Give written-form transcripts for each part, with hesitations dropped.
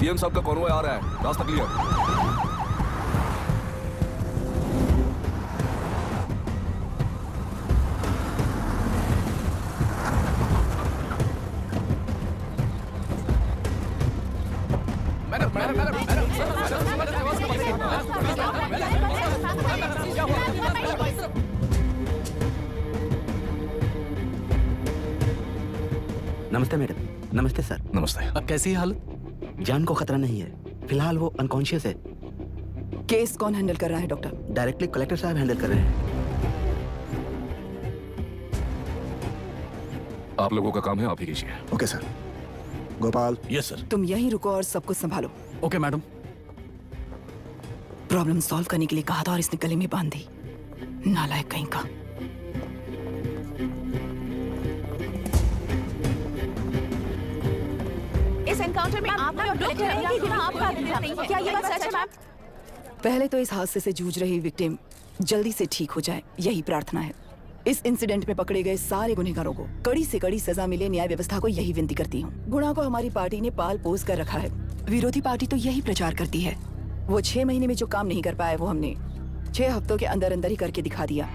CM साहब का convoy आ रहा है, रास्ता क्लियर। नमस्ते मैडम। नमस्ते सर। नमस्ते। अब कैसी है हालत? जान को खतरा नहीं है, फिलहाल वो अनकॉन्शियस है। केस कौन हैंडल कर रहा है डॉक्टर? डायरेक्टली कलेक्टर साहब हैंडल कर रहे हैं। आप लोगों का काम है, आप ही कीजिए। Okay sir. Gopal. Yes sir. तुम यहीं रुको और सब कुछ संभालो। Okay madam. प्रॉब्लम सॉल्व करने के लिए कहा था और इसने गले में बांध दी। नालायक कहीं का। इस एनकाउंटर में आपने और कलेक्टर रहेंगे बिना आपका नहीं है। क्या ये बात सच है मैम? पहले तो इस हादसे से जूझ रही विक्टिम जल्दी से ठीक हो जाए, यही प्रार्थना है। इस इंसिडेंट में पकड़े गए सारे गुनहगारों को कड़ी से कड़ी सजा मिले, न्याय व्यवस्था को यही विनती करती हूँ। गुणा को हमारी पार्टी ने पाल पोस कर रखा है। विरोधी पार्टी तो यही प्रचार करती है। वो 6 महीने में जो काम नहीं कर पाया वो हमने 6 हफ्तों के अंदर अंदर ही करके दिखा दिया।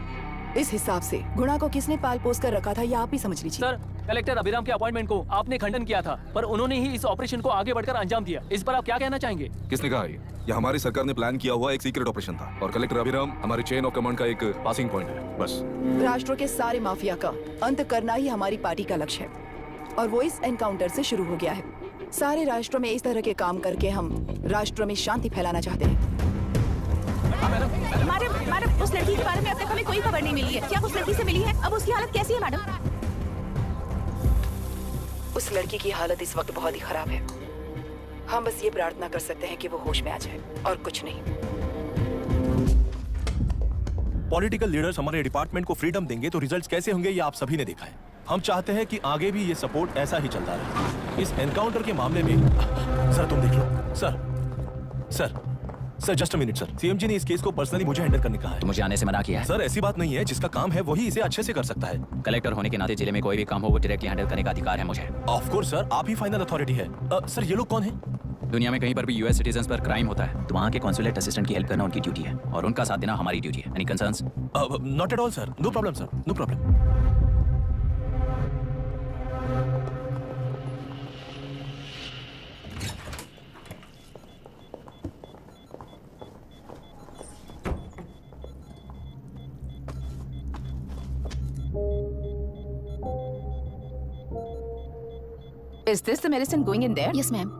इस हिसाब से गुणा को किसने पाल पोस कर रखा था ये आप ही समझ लीजिए। सर, कलेक्टर अभिराम के अपॉइंटमेंट को आपने खंडन किया था, पर उन्होंने ही इस ऑपरेशन को आगे बढ़कर अंजाम दिया। इस पर आप क्या कहना चाहेंगे? किसने कहा ये हमारी सरकार ने प्लान किया हुआ एक सीक्रेट ऑपरेशन था और कलेक्टर अभिराम हमारे चेन ऑफ कमांड का एक पासिंग पॉइंट है, बस। राष्ट्र के सारे माफिया का अंत करना ही हमारी पार्टी का लक्ष्य है और वो इस एनकाउंटर से शुरू हो गया है। सारे राष्ट्रों में इस तरह के काम करके हम राष्ट्र में शांति फैलाना चाहते हैं। मैडम, उस लड़की के बारे में अब तक हमें कोई खबर नहीं मिली है। क्या उस लड़की से मिली है? अब उसकी हालत कैसी है मैडम? उस लड़की की हालत इस वक्त बहुत ही खराब है। हम बस ये प्रार्थना कर सकते हैं कि वो होश में आ जाए और कुछ नहीं। पॉलिटिकल लीडर्स हमारे डिपार्टमेंट को फ्रीडम देंगे तो रिजल्ट्स कैसे होंगे ये आप सभी ने देखा है। हम चाहते हैं कि आगे भी ये सपोर्ट ऐसा ही चलता रहे। इस एनकाउंटर के मामले में सर तुम देख लो। Sir just a minute sir. CM ji ने इस केस को पर्सनली मुझे हैंडल करने कहा है। तो मुझे आने से मना किया है? सर ऐसी बात नहीं है, जिसका काम है वही इसे अच्छे से कर सकता है। कलेक्टर होने के नाते जिले में कोई भी काम हो वो डायरेक्टली हैंडल करने का अधिकार है मुझे। ऑफ कोर्स सर, आप ही फाइनल अथॉरिटी है। सर ये लोग कौन है? दुनिया में कहीं पर भी यूएस सिटीजन्स पर क्राइम होता है तो वहाँ के कॉन्सुलेट असिस्टेंट की हेल्प करना उनकी ड्यूटी है और उनका साथ देना हमारी ड्यूटी है। Any concerns? Not at all sir, no problem sir, no problem. Is this the medicine going in there? Yes, ma'am.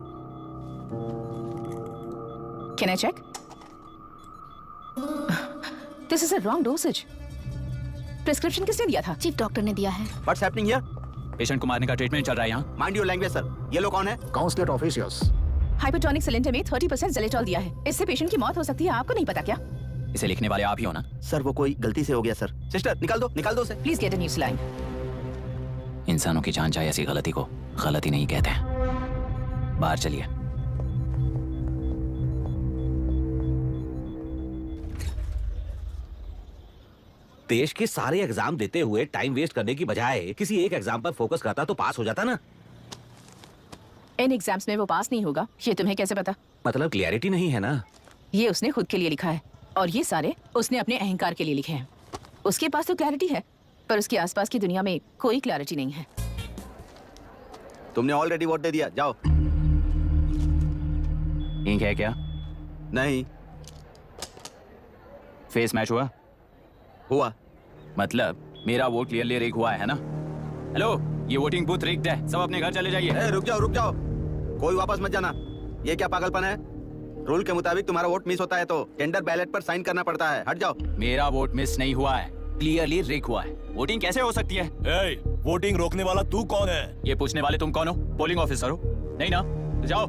Can I check? This is a wrong dosage. Prescription किसने दिया था? चीफ डॉक्टर ने दिया है। What's happening here? Patient को मारने का treatment चल रहा है यहाँ। Mind your language, sir. ये लोग कौन है? Consulate officials. हाइपरटोनिक सिलेंडर में 30% ज़ेलेटॉल दिया है। इससे पेशेंट की मौत हो सकती है, आपको नहीं पता क्या? इसे लिखने वाले आप ही हो ना? सर वो कोई गलती से हो गया सर। सिस्टर निकाल दो उसे। Please get a new saline. इंसानों की जान जाए ऐसी गलती को गलती नहीं कहते हैं। बाहर चलिए। देश के सारे एग्जाम देते हुए टाइम वेस्ट करने की बजाय किसी एक एग्जाम पर फोकस करता तो पास हो जाता ना। इन एग्जाम्स में वो पास नहीं होगा, ये तुम्हें कैसे पता? मतलब क्लियरिटी नहीं है ना। ये उसने खुद के लिए लिखा है और ये सारे उसने अपने अहंकार के लिए लिखे हैं। उसके पास तो क्लैरिटी है पर उसके आसपास की दुनिया में कोई क्लैरिटी नहीं है। तुमने ऑलरेडी वोट दे दिया, जाओ। इंक है क्या? नहीं। फेस मैच हुआ? मतलब मेरा वोट क्लियरली रिग हुआ है ना? हेलो, ये वोटिंग बूथ रिग्ड है, सब अपने घर चले जाइए। रुक जाओ, कोई वापस मत जाना। ये क्या पागलपन है? रूल के मुताबिक तुम्हारा वोट मिस होता है तो टेंडर बैलेट पर साइन करना पड़ता है। हट जाओ। मेरा वोट मिस नहीं हुआ है, क्लियरली रिग हुआ है। वोटिंग कैसे हो सकती है? वोटिंग रोकने वाला तू कौन है? ये पूछने वाले तुम कौन हो? पोलिंग ऑफिसर हो? नहीं ना? तो जाओ।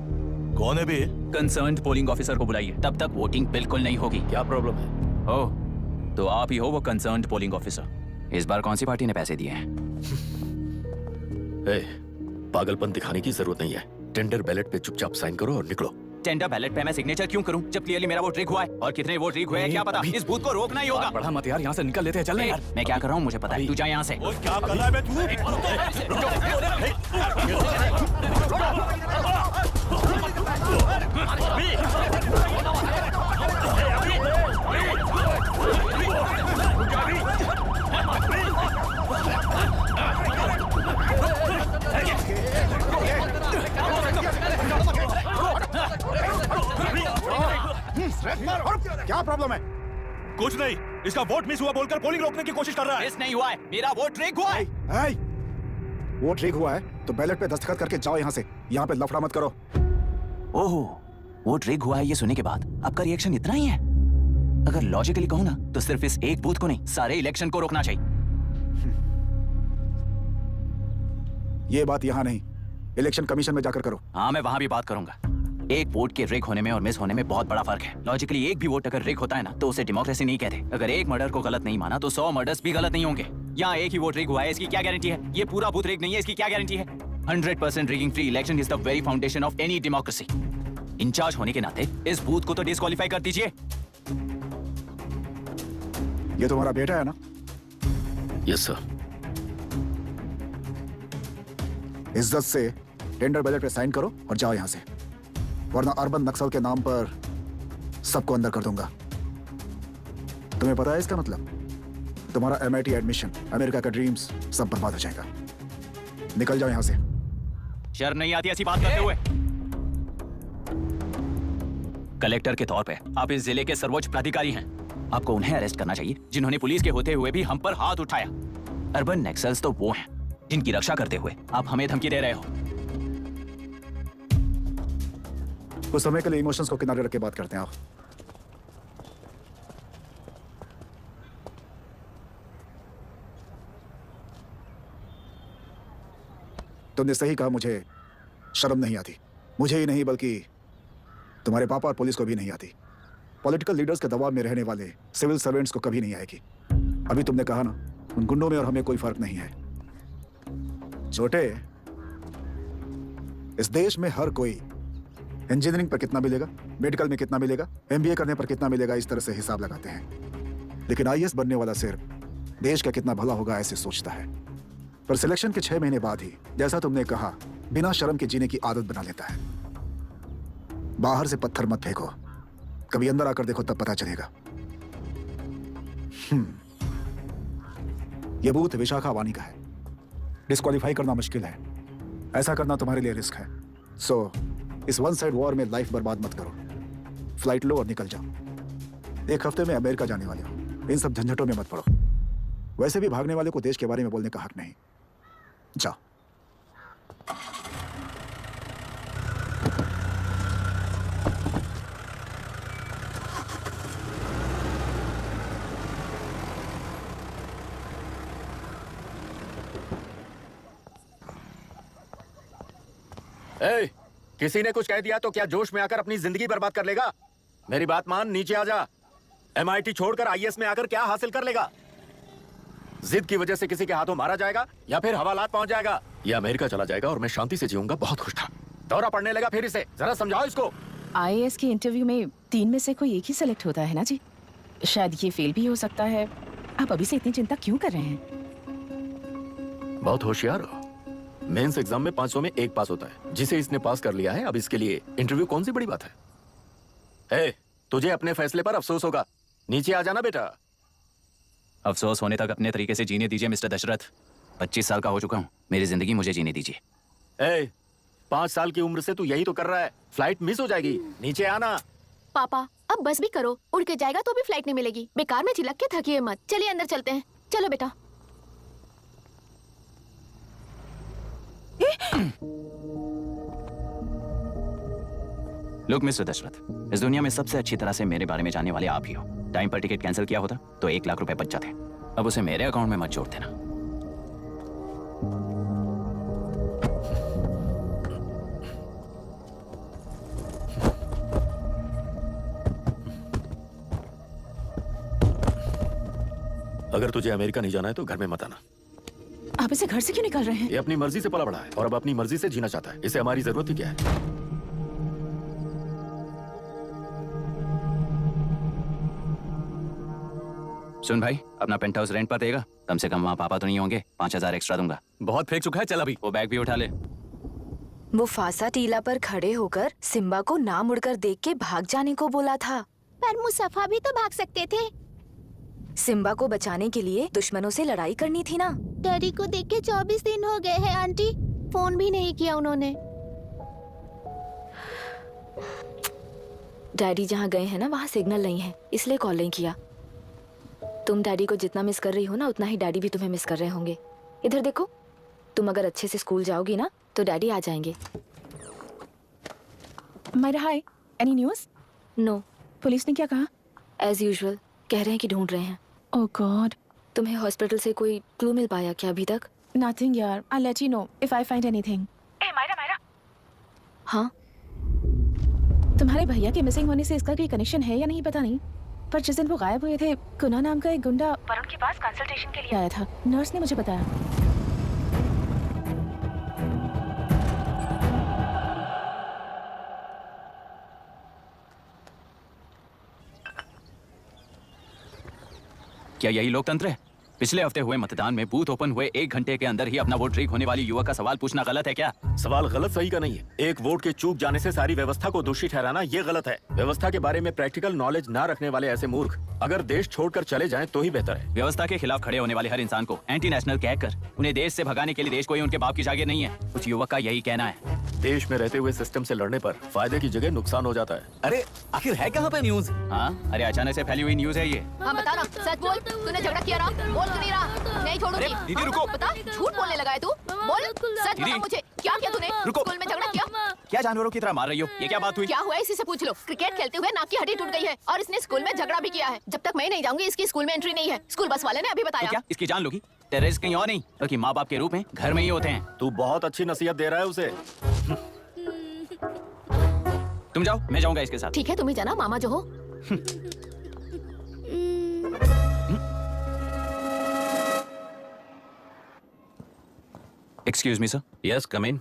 कौन है बे? कंसर्न्ड पोलिंग ऑफिसर को बुलाइए, तब तक वोटिंग बिल्कुल नहीं होगी। क्या प्रॉब्लम है? ओह, तो आप ही हो वो कंसर्न्ड पोलिंग ऑफिसर। इस बार कौन सी पार्टी ने पैसे दिए हैं? पागलपन दिखाने की जरूरत नहीं है। टेंडर बैलेट पे चुपचाप साइन करो और निकलो। टेंडर बैलेट पे मैं सिग्नेचर क्यों करूं जब क्लियरली मेरा वोट रिग हुआ है? और कितने वोट रिग हुए हैं क्या पता? इस बूथ को रोकना ही होगा। बढ़ा मत यार, यहाँ से निकल लेते हैं, चल यार। मैं क्या कर रहा हूँ मुझे पता है, तू जा यहाँ से। क्या कर रहा है बे तू? क्या प्रॉब्लम है? कुछ नहीं, इसका वोट मिस हुआ बोलकर पोलिंग रोकने की कोशिश कर रहा है। मिस नहीं हुआ है, मेरा वोट रिग हुआ है। ए, वोट रीक हुआ है तो बैलेट पे दस्तखत करके जाओ यहाँ से। यहाँ पे लफड़ा मत करो। ओहो, वोट रिग हुआ है ये सुनने के बाद आपका रिएक्शन इतना ही है? अगर लॉजिकली कहूँ ना तो सिर्फ इस एक बूथ को नहीं, सारे इलेक्शन को रोकना चाहिए। ये बात यहाँ नहीं, इलेक्शन कमीशन में जाकर करो। हाँ, मैं वहां भी बात करूंगा। एक वोट के रिग होने में और मिस होने में बहुत बड़ा फर्क है। लॉजिकली एक भी वोट अगर रिग होता है ना तो उसे डेमोक्रेसी नहीं कहते। अगर एक मर्डर को गलत नहीं माना तो 100 मर्डर्स भी गलत नहीं होंगे। यहाँ एक ही वोट रिग हुआ है, इसकी क्या गारंटी है? ये पूरा बूथ रिग नहीं है, इसकी क्या गारंटी है? 100% rigging free election is the very foundation of any democracy. In charge होने के नाते इस बूथ को तो डिस्क्वालीफाई कर दीजिए। ये तुम्हारा बेटा है ना? Yes sir. इज्जत से टेंडर बैलेट पे साइन करो और जाओ यहाँ से, वरना अर्बन नक्सल के नाम पर सबको अंदर कर दूंगा। तुम्हें पता है इसका मतलब? तुम्हारा MIT एडमिशन, अमेरिका का ड्रीम्स सब बर्बाद हो जाएगा। निकल जाओ यहाँ से। शर्म नहीं आती ऐसी बात करते हुए? कलेक्टर के तौर पे आप इस जिले के सर्वोच्च प्राधिकारी हैं। आपको उन्हें अरेस्ट करना चाहिए जिन्होंने पुलिस के होते हुए भी हम पर हाथ उठाया। अर्बन नक्सल्स तो वो हैं जिनकी रक्षा करते हुए आप हमें धमकी दे रहे हो। कुछ समय के लिए इमोशंस को किनारे रख के बात करते हैं। आओ। तुमने सही कहा, मुझे शर्म नहीं आती। मुझे ही नहीं बल्कि तुम्हारे पापा और पुलिस को भी नहीं आती। पॉलिटिकल लीडर्स के दबाव में रहने वाले सिविल सर्वेंट्स को कभी नहीं आएगी। अभी तुमने कहा ना, उन गुंडों में और हमें कोई फर्क नहीं है। छोटे, इस देश में हर कोई इंजीनियरिंग पर कितना मिलेगा, मेडिकल में कितना मिलेगा, MBA करने पर कितना मिलेगा, इस तरह से हिसाब लगाते हैं। लेकिन IAS बनने वाला सिर्फ देश का कितना भला होगा ऐसे सोचता है। पर सिलेक्शन के 6 महीने बाद ही, जैसा तुमने कहा, बिना शर्म के जीने की आदत बना लेता है। बाहर से पत्थर मत फेंको, कभी अंदर आकर देखो तब पता चलेगा। यह बूथ विशाखा वानी का है। डिस्क्वालीफाई करना मुश्किल है, ऐसा करना तुम्हारे लिए रिस्क है। सो इस वन साइड वॉर में लाइफ बर्बाद मत करो। फ्लाइट लो और निकल जाओ। 1 हफ्ते में अमेरिका जाने वाले हो, इन सब झंझटों में मत पड़ो। वैसे भी भागने वाले को देश के बारे में बोलने का हक नहीं। जाओ। ए, किसी ने कुछ कह दिया तो क्या जोश में आकर अपनी जिंदगी बर्बाद कर लेगा? मेरी बात मान, नीचे आ जा। MIT छोड़कर IAS में आकर क्या हासिल कर लेगा? जिद की वजह से किसी के हाथों मारा जाएगा या फिर हवालात पहुंच जाएगा या अमेरिका चला जाएगा और मैं शांति से जीऊंगा। बहुत खुश था। दौरा पड़ने लगा फिर इसे। जरा समझाओ इसको। IAS के इंटरव्यू में 3 में से कोई एक ही सेलेक्ट होता है ना जी? शायद ये फेल भी हो सकता है। आप अभी से इतनी चिंता क्यों कर रहे हैं? बहुत होशियार हो। मेंस एग्जाम में 500 में 1 पास होता है, जिसे इसने पास कर लिया है। अब इसके लिए इंटरव्यू कौन सी बड़ी बात है? ए, तुझे अपने फैसले पर अफसोस होगा। नीचे आ जाना बेटा। अफसोस होने तक अपने तरीके से जीने दीजिए मिस्टर दशरथ। 25 साल का हो चुका हूँ, मेरी जिंदगी मुझे जीने दीजिए। 5 साल की उम्र से तू यही तो कर रहा है। फ्लाइट मिस हो जाएगी, नीचे आना। पापा अब बस भी करो, उड़ के जाएगा तो भी फ्लाइट नहीं मिलेगी। बेकार में चिल्ला के थकिए मत। चलिए अंदर चलते हैं। चलो बेटा। लुक मिस्टर दशरथ, इस दुनिया में सबसे अच्छी तरह से मेरे बारे में जानने वाले आप ही हो। टाइम पर टिकट कैंसिल किया होता तो 1 लाख रुपए बच जाते। अब उसे मेरे अकाउंट में मत जोड़ देना। अगर तुझे अमेरिका नहीं जाना है तो घर में मत आना। आप इसे घर से क्यों निकाल रहे हैं? ये अपनी मर्जी से पला बड़ा है और अब अपनी मर्जी से जीना चाहता है। इसे हमारी जरूरत ही क्या है? सुन भाई, अपना पेंट हाउस रेंट पर देगा? कम से कम वहाँ पापा तो नहीं होंगे। 5000 एक्स्ट्रा दूंगा। बहुत फेंक चुका है, चल अभी। वो बैग भी उठा ले। मुफासा टीला पर खड़े होकर सिम्बा को ना मुड़कर देख के भाग जाने को बोला था। पर मुसफा भी तो भाग सकते थे। सिम्बा को बचाने के लिए दुश्मनों से लड़ाई करनी थी ना। डैडी को देख के 24 दिन हो गए हैं आंटी। फोन भी नहीं किया उन्होंने। डैडी जहाँ गए हैं ना वहाँ सिग्नल नहीं है, इसलिए कॉल नहीं किया। तुम डैडी को जितना मिस कर रही हो ना उतना ही डैडी भी तुम्हें मिस कर रहे होंगे। इधर देखो, तुम अगर अच्छे से स्कूल जाओगी ना तो डैडी आ जाएंगे। मायरा हाय, एनी न्यूज़? नो, पुलिस ने क्या कहा? एज यूजुअल कह रहे हैं कि ढूंढ रहे हैं। ओह गॉड। तुम्हें हॉस्पिटल से कोई क्लू मिल पाया क्या अभी तक? नथिंग यार, I let you know if I find anything. ए मायरा। हाँ, तुम्हारे भैया के मिसिंग होने से इसका कोई कनेक्शन है या नहीं पता नहीं, पर जिस दिन वो गायब हुए थे कुना नाम का एक गुंडा वरुण के पास कंसल्टेशन के लिए आया था। नर्स ने मुझे बताया। क्या यही लोकतंत्र है? पिछले हफ्ते हुए मतदान में बूथ ओपन हुए 1 घंटे के अंदर ही अपना वोट लीक होने वाली युवक का सवाल पूछना गलत है क्या? सवाल गलत सही का नहीं है। एक वोट के चूक जाने से सारी व्यवस्था को दोषी ठहराना ये गलत है। व्यवस्था के बारे में प्रैक्टिकल नॉलेज ना रखने वाले ऐसे मूर्ख अगर देश छोड़कर चले जाएं तो ही बेहतर है। व्यवस्था के खिलाफ खड़े होने वाले हर इंसान को एंटी नेशनल कहकर उन्हें देश से भगाने के लिए देश कोई उनके बाप की जागीर नहीं है। उस युवक का यही कहना है। देश में रहते हुए सिस्टम से लड़ने पर फायदे की जगह नुकसान हो जाता है। अरे आखिर है कहाँ पे न्यूज? हाँ, अरे अचानक से फैली हुई न्यूज है ये। हाँ बता ना, सच बोल, तूने झगड़ा किया ना? बोल क्यों नहीं रहा? नहीं छोड़ूंगी। दीदी रुको। बता, झूठ बोलने लगा है तू? बोल, सच बता मुझे, क्या किया तूने? रुको। स्कूल में झगड़ा किया? क्या जानवरों की तरह मार रही हो? ये क्या बात हुई? क्या हुआ इसी से पूछ लो। क्रिकेट खेलते हुए नाक की हड्डी टूट गई है और इसने स्कूल में झगड़ा भी किया है। जब तक मैं नहीं जाऊंगी इसकी स्कूल में एंट्री नहीं है। स्कूल बस वाले ने अभी तो बताया। क्या इसकी जान लोगी? टेररिस्ट कहीं और नहीं बल्कि माँ बाप के रूप में घर में ही होते हैं। तू बहुत अच्छी नसीहत दे रहा है उसे। तुम जाओ, मैं जाऊंगा इसके साथ। ठीक है, तुम ही जाना, मामा जो हो। Excuse me sir. Yes, come in.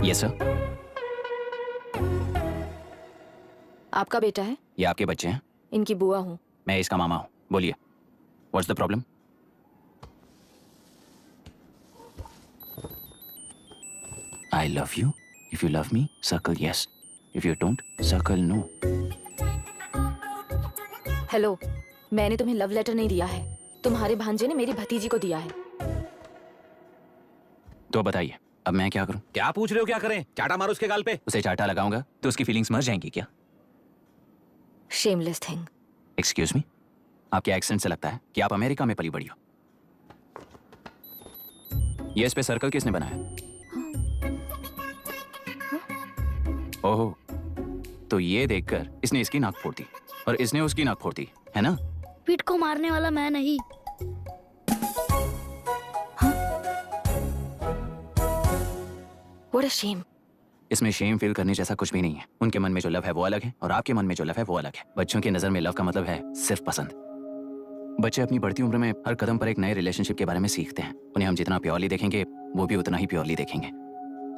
Yes sir. आपका बेटा है? ये आपके बच्चे हैं? इनकी बुआ हूँ। मैं इसका मामा हूँ। बोलिए, what's the problem? I love you. If you love me, circle yes. If you don't, circle no. Hello, मैंने तुम्हें लव लेटर नहीं दिया है, तुम्हारे भांजे ने मेरी भतीजी को दिया है। तो बताइए, अब मैं क्या करूं? क्या पूछ रहे हो? क्या करें? चाटा मारो उसके गाल पे। उसे चाटा लगाऊंगा तो उसकी फीलिंग्स मर जाएंगी क्या? Shameless thing. एक्सक्यूज मी, आपके एक्सेंट से लगता है कि आप अमेरिका में पली बड़ी हो। ये इस पे सर्कल किसने बनाया? ओहो, तो ये देखकर इसने इसकी नाक फोड़ दी और इसने उसकी नाक फोड़ दी, है ना? पीठ को मारने वाला मैं नहीं। What a shame। इसमें शेम फील करने जैसा कुछ भी नहीं है। उनके मन में जो लव है वो अलग है और आपके मन में जो लव है वो अलग है। बच्चों की नजर में लव का मतलब है सिर्फ पसंद। बच्चे अपनी बढ़ती उम्र में हर कदम पर एक नए रिलेशनशिप के बारे में सीखते हैं। उन्हें हम जितना प्योरली देखेंगे वो भी उतना ही प्योरली देखेंगे।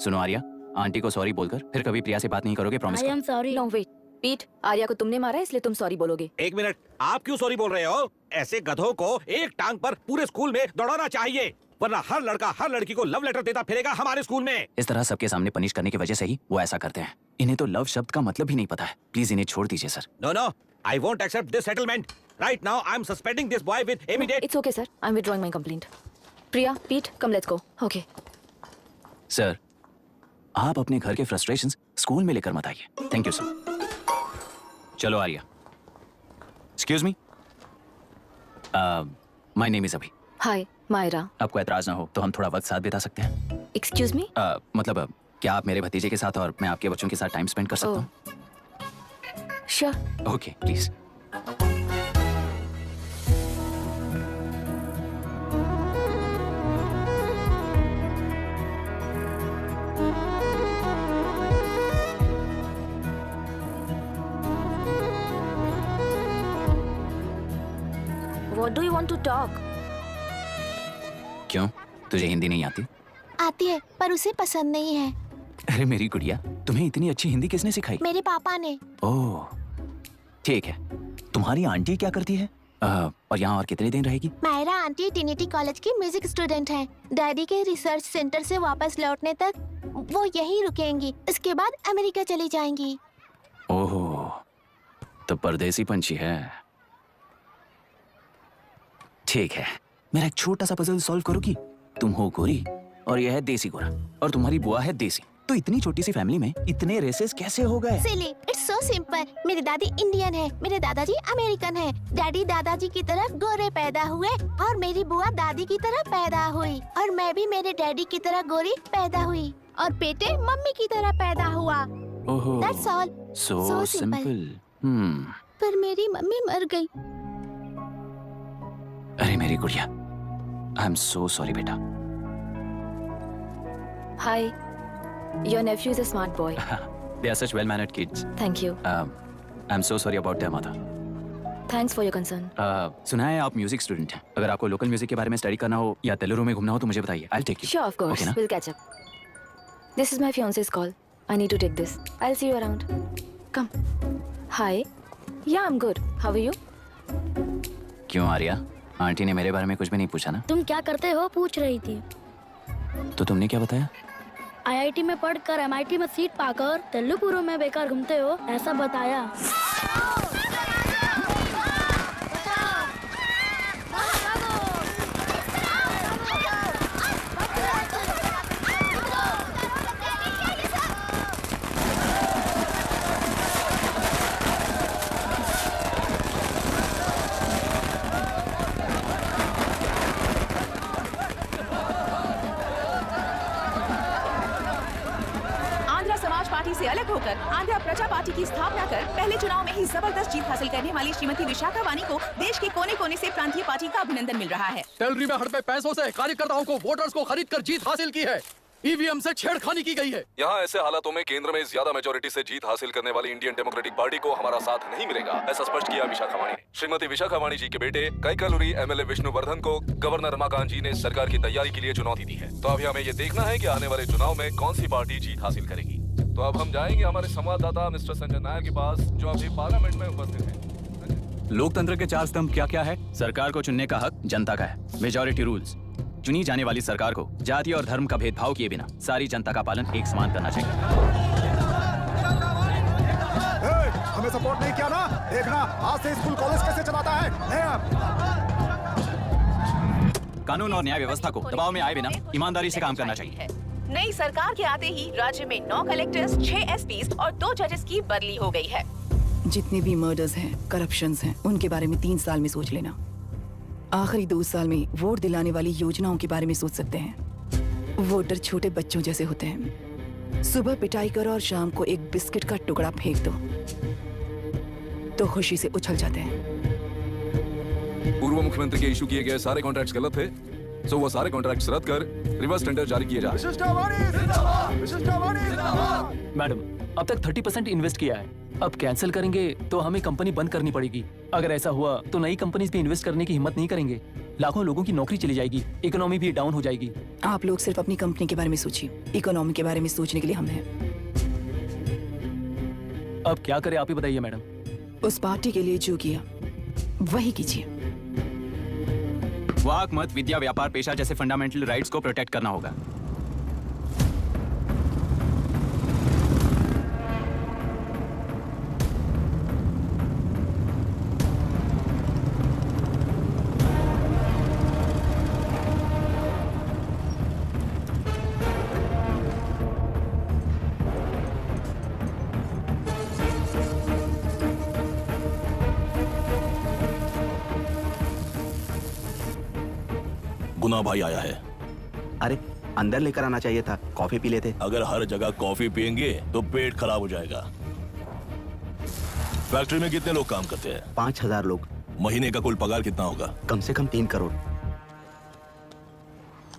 सुनो आर्या, आंटी को सॉरी बोलकर फिर कभी प्रिया से बात नहीं करोगे, प्रॉमिस करो। सॉरी। नो वेट, पीट, आर्या को तुमने मारा है इसलिए तुम सॉरी बोलोगे। एक मिनट, आप क्यों सॉरी बोल रहे हो? ऐसे गधों को एक टांग पर पूरे स्कूल में दौड़ाना चाहिए, वरना हर लड़का हर लड़की को लव लेटर देता फिरेगा हमारे स्कूल में। इस तरह सबके सामने पनिश करने की वजह से ही वो ऐसा करते हैं। इन्हें तो लव शब्द का मतलब भी नहीं पता है। प्लीज इन्हें छोड़ दीजिए sir. No no, I won't accept this settlement. Right now I am suspending this boy with immediate. It's okay sir, I am withdrawing my complaint. Priya, पीट, come let's go. Okay sir, आप अपने घर के frustrations school में लेकर मत आइए। Thank you sir. चलो Arya. Excuse me, my name is Abhi. Hi Myra. आपको ऐतराज ना हो तो हम थोड़ा वक्त साथ बिता सकते हैं? एक्सक्यूज मी, मतलब क्या आप मेरे भतीजे के साथ और मैं आपके बच्चों के साथ टाइम स्पेंड कर सकता हूँ? Sure. Okay please. What do you want to talk? क्यों, तुझे हिंदी नहीं आती? आती है पर उसे पसंद नहीं है। अरे मेरी गुड़िया, तुम्हें इतनी अच्छी हिंदी किसने सिखाई? मेरे पापा ने। ओह ठीक है। तुम्हारी आंटी क्या करती है और यहाँ और कितने दिन रहेगी? मायरा आंटी ट्रिनिटी कॉलेज की म्यूजिक स्टूडेंट है। डैडी के रिसर्च सेंटर से वापस लौटने तक वो यहीं रुकेंगी, इसके बाद अमेरिका चली जाएंगी। ओह, तो परदेसी पंछी है। ठीक है, मेरा एक छोटा सा पजल सॉल्व करोगी? तुम हो गोरी और यह है देसी गोरा और तुम्हारी बुआ है देसी, तो इतनी छोटी सी फैमिली में इतने रेसेस कैसे हो गए? सिली, इट्स सो सिंपल। मेरी दादी इंडियन है, मेरे दादाजी अमेरिकन है। डैडी दादाजी की तरह गोरे पैदा हुए और मेरी बुआ दादी की तरह पैदा हुई और मैं भी मेरे डैडी की तरह गोरी पैदा हुई और बेटे मम्मी की तरह पैदा हुआ। ओहो, That's all. so So simple. simple. पर मेरी मम्मी मर गई। अरे मेरी गुड़िया, आई एम सो सॉरी बेटा। Hi. Your nephew is a smart boy. They are such well-mannered kids. Thank you. I'm so sorry about their mother. Thanks for your concern. सुना है आप म्यूजिक स्टूडेंट हैं। अगर आपको लोकल म्यूजिक के बारे में स्टडी करना हो या तेलुरु में घूमना हो तो मुझे बताइए। I'll take you. Sure, of course. Okay, ना? We'll catch up. This is my fiance's call. I need to take this. I'll see you around. Come. Hi. Yeah, I'm good. How are you? क्यों Arya? Aunty ने मेरे बारे में कुछ भी नहीं पूछा ना? तुम क्या करते हो पूछ रही थी। तो तुमने क्या बताया? आईआईटी में पढ़कर एमआईटी में सीट पाकर तेलुगुरु में बेकार घूमते हो ऐसा बताया। आंध्र समाज पार्टी से अलग होकर आंध्र प्रजा पार्टी की स्थापना कर पहले चुनाव में ही जबरदस्त जीत हासिल करने वाली श्रीमती विशाखा वानी को देश के कोने कोने से प्रांतीय पार्टी का अभिनंदन मिल रहा है। टेलरी में हड़पे पैसों से कार्यकर्ताओं को वोटर्स को खरीद कर जीत हासिल की है। ईवीएम से छेड़खानी की गई है। यहाँ ऐसे हालातों में केंद्र में ज्यादा मेजोरिटी से जीत हासिल करने वाली इंडियन डेमोक्रेटिक पार्टी को हमारा साथ नहीं मिलेगा, ऐसा स्पष्ट किया विशाखा वाणी ने। श्रीमती विशाखा वाणी जी के बेटे कैकलुरी एमएलए विष्णुवर्धन को गवर्नर रमाकांत जी ने सरकार की तैयारी के लिए चुनौती दी है। तो अभी हमें ये देखना है कि आने वाले चुनाव में कौन सी पार्टी जीत हासिल करेगी। तो अब हम जाएंगे हमारे संवाददाता मिस्टर संजय नायर के पास, जो अभी पार्लियामेंट में उपस्थित है। लोकतंत्र के 4 स्तंभ क्या क्या है? सरकार को चुनने का हक जनता का है। Majority rules. चुनी जाने वाली सरकार को जाति और धर्म का भेदभाव किए बिना सारी जनता का पालन एक समान करना चाहिए। हमें सपोर्ट नहीं किया ना, देखना आज से स्कूल कॉलेज कैसे चलाता है। कानून और न्याय व्यवस्था को दबाव में आए बिना ईमानदारी से काम करना चाहिए। नई सरकार के आते ही राज्य में 9 कलेक्टर्स, 6 एसपीज और 2 जजेस की बदली हो गई है। जितने भी मर्डर्स हैं, करप्शंस हैं, उनके बारे में 3 साल में सोच लेना। आखिरी 2 साल में वोट दिलाने वाली योजनाओं के बारे में सोच सकते हैं। वोटर छोटे बच्चों जैसे होते हैं। सुबह पिटाई करो और शाम को एक बिस्किट का टुकड़ा फेंक दो तो खुशी से उछल जाते हैं। पूर्व मुख्यमंत्री के इशू किए गए सारे कॉन्ट्रैक्ट्स गलत थे, सो वो सारे कॉन्ट्रैक्ट्स रद्द कर रिवर्स टेंडर जारी किए जा रहे हैं। मैडम, अब तक 30% इन्वेस्ट किया है। अब कैंसिल करेंगे तो हमें कंपनी बंद करनी पड़ेगी। अगर ऐसा हुआ तो नई कंपनीज भी इन्वेस्ट करने की हिम्मत नहीं करेंगे। लाखों लोगों की नौकरी चली जाएगी, इकोनॉमी भी डाउन हो जाएगी। आप लोग सिर्फ अपनी कंपनी के बारे में सोचिए, इकोनॉमी के बारे में सोचने के लिए हम हैं। अब क्या करें आप ही बताइए मैडम। उस पार्टी के लिए जो किया वही कीजिए। वाक, मत, विद्या, व्यापार, पेशा जैसे फंडामेंटल राइट्स को प्रोटेक्ट करना होगा। गुना भाई आया है। अरे अंदर लेकर आना चाहिए था, कॉफी पी लेते। अगर हर जगह कॉफी पियेंगे तो पेट खराब हो जाएगा। फैक्ट्री में कितने लोग काम करते हैं? 5000 लोग। महीने का कुल पगार कितना होगा? कम से कम 3 करोड़।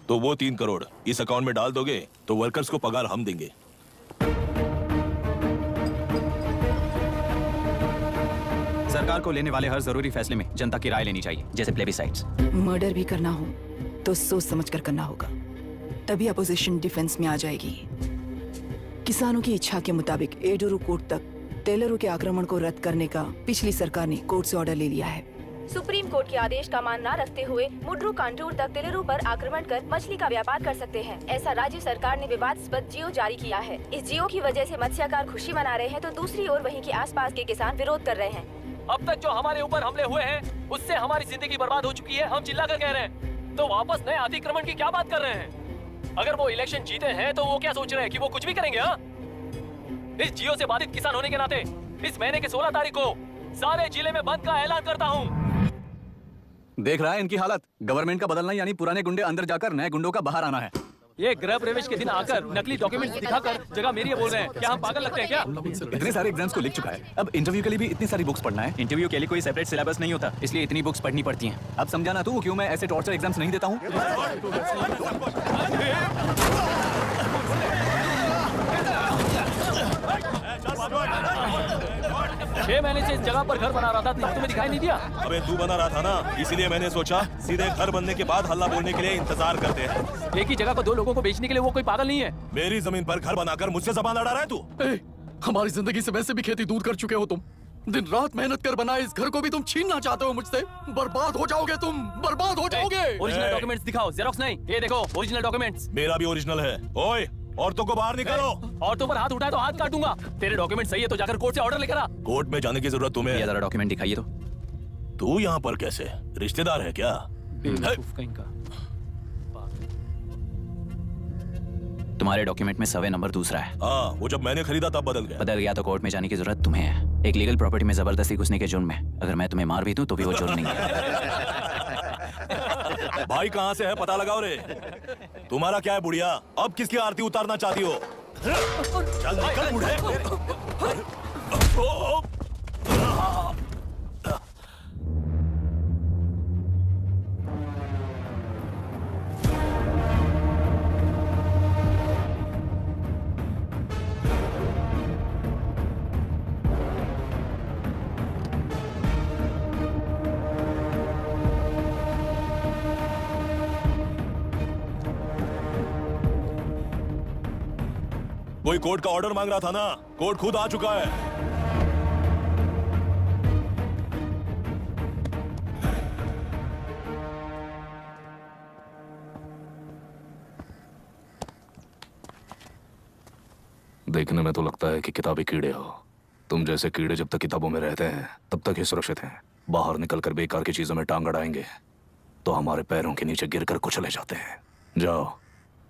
तो वो 3 करोड़ इस अकाउंट में डाल दोगे तो वर्कर्स को पगार हम देंगे। सरकार को लेने वाले हर जरूरी फैसले में जनता की राय लेनी चाहिए, जैसे प्लेबिसाइट्स। मर्डर भी करना हो तो सोच समझ कर करना होगा, तभी अपोजिशन डिफेंस में आ जाएगी। किसानों की इच्छा के मुताबिक एडुरु कोर्ट तक तेलुरु के आक्रमण को रद्द करने का पिछली सरकार ने कोर्ट से ऑर्डर ले लिया है। सुप्रीम कोर्ट के आदेश का मान न रखते हुए मुड्रू कांटूर तक तेलुरु पर आक्रमण कर मछली का व्यापार कर सकते हैं, ऐसा राज्य सरकार ने विवादास्पद जियो जारी किया है। इस जियो की वजह से मत्स्यकार खुशी मना रहे हैं तो दूसरी ओर वहीं के आसपास के किसान विरोध कर रहे हैं। अब तक जो हमारे ऊपर हमले हुए हैं उससे हमारी जिंदगी बर्बाद हो चुकी है। हम चिल्लाकर कह रहे हैं, तो वापस नए अतिक्रमण की क्या बात कर रहे हैं? अगर वो इलेक्शन जीते हैं तो वो क्या सोच रहे हैं कि वो कुछ भी करेंगे? हाँ, इस जियो से बाधित किसान होने के नाते इस महीने की 16 तारीख को सारे जिले में बंद का ऐलान करता हूँ। देख रहा है इनकी हालत। गवर्नमेंट का बदलना यानी पुराने गुंडे अंदर जाकर नए गुंडों का बाहर आना है। ये गृह प्रवेश के दिन आकर नकली डॉक्यूमेंट दिखाकर जगह मेरी है बोल रहे हैं। क्या हम पागल लगते हैं क्या? इतने सारे एग्जाम्स को लिख चुका है, अब इंटरव्यू के लिए भी इतनी सारी बुक्स पढ़ना है। इंटरव्यू के लिए कोई सेपरेट सिलेबस नहीं होता, इसलिए इतनी बुक्स पढ़नी पड़ती हैं। अब समझाना तू क्यों मैं ऐसे टॉर्चर एग्जाम्स नहीं देता हूँ। 6 महीने से इस जगह पर घर बना रहा था, तब तुम्हें दिखाई नहीं दिया? अबे तू बना रहा था ना, इसीलिए मैंने सोचा सीधे घर बनने के बाद हल्ला बोलने के लिए इंतजार करते हैं। एक ही जगह को 2 लोगों को बेचने के लिए वो कोई पागल नहीं है। मेरी जमीन पर घर बनाकर मुझसे जबान लड़ा रहा है तू। हमारी जिंदगी से वैसे भी खेती दूर कर चुके हो तुम। दिन रात मेहनत कर बनाए इस घर को भी तुम छीनना चाहते हो मुझसे। बर्बाद हो जाओगे तुम, बर्बाद हो जाओगे। ओरिजिनल डॉक्यूमेंट्स दिखाओ, जेरोक्स नहीं। ये देखो ओरिजिनल डॉक्यूमेंट्स। मेरा भी ओरिजिनल है। ओए, औरतों को बाहर निकालो। औरतों पर हाथ उठाए तो हाथ काटूंगा। तेरे डॉक्यूमेंट सही है तो जाकर कोर्ट से ऑर्डर लेकर आ। कोर्ट में जाने की जरूरत तुम्हें है। जरा डॉक्यूमेंट दिखाइए तो। तू यहाँ पर कैसे? रिश्तेदार है क्या? कहीं का। तुम्हारे डॉक्यूमेंट में सर्वे नंबर दूसरा है। हाँ, वो जब मैंने खरीदा तब बदल गया तो कोर्ट में जाने की जरूरत तुम्हें है। एक लीगल प्रॉपर्टी में जबरदस्ती घुसने के जुर्म में अगर मैं तुम्हें मार भी दूं तो भी वो जुर्म नहीं है। भाई कहाँ से है पता लगाओ रे। तुम्हारा क्या है बुढ़िया? अब किसकी आरती उतारना चाहती हो? चल निकल बूढ़े। कोई कोर्ट का ऑर्डर मांग रहा था ना, कोर्ट खुद आ चुका है। देखने में तो लगता है कि किताबी कीड़े हो। तुम जैसे कीड़े जब तक किताबों में रहते हैं तब तक ही सुरक्षित हैं। बाहर निकलकर बेकार की चीजों में टांग अड़ाएंगे तो हमारे पैरों के नीचे गिरकर कुचले जाते हैं। जाओ,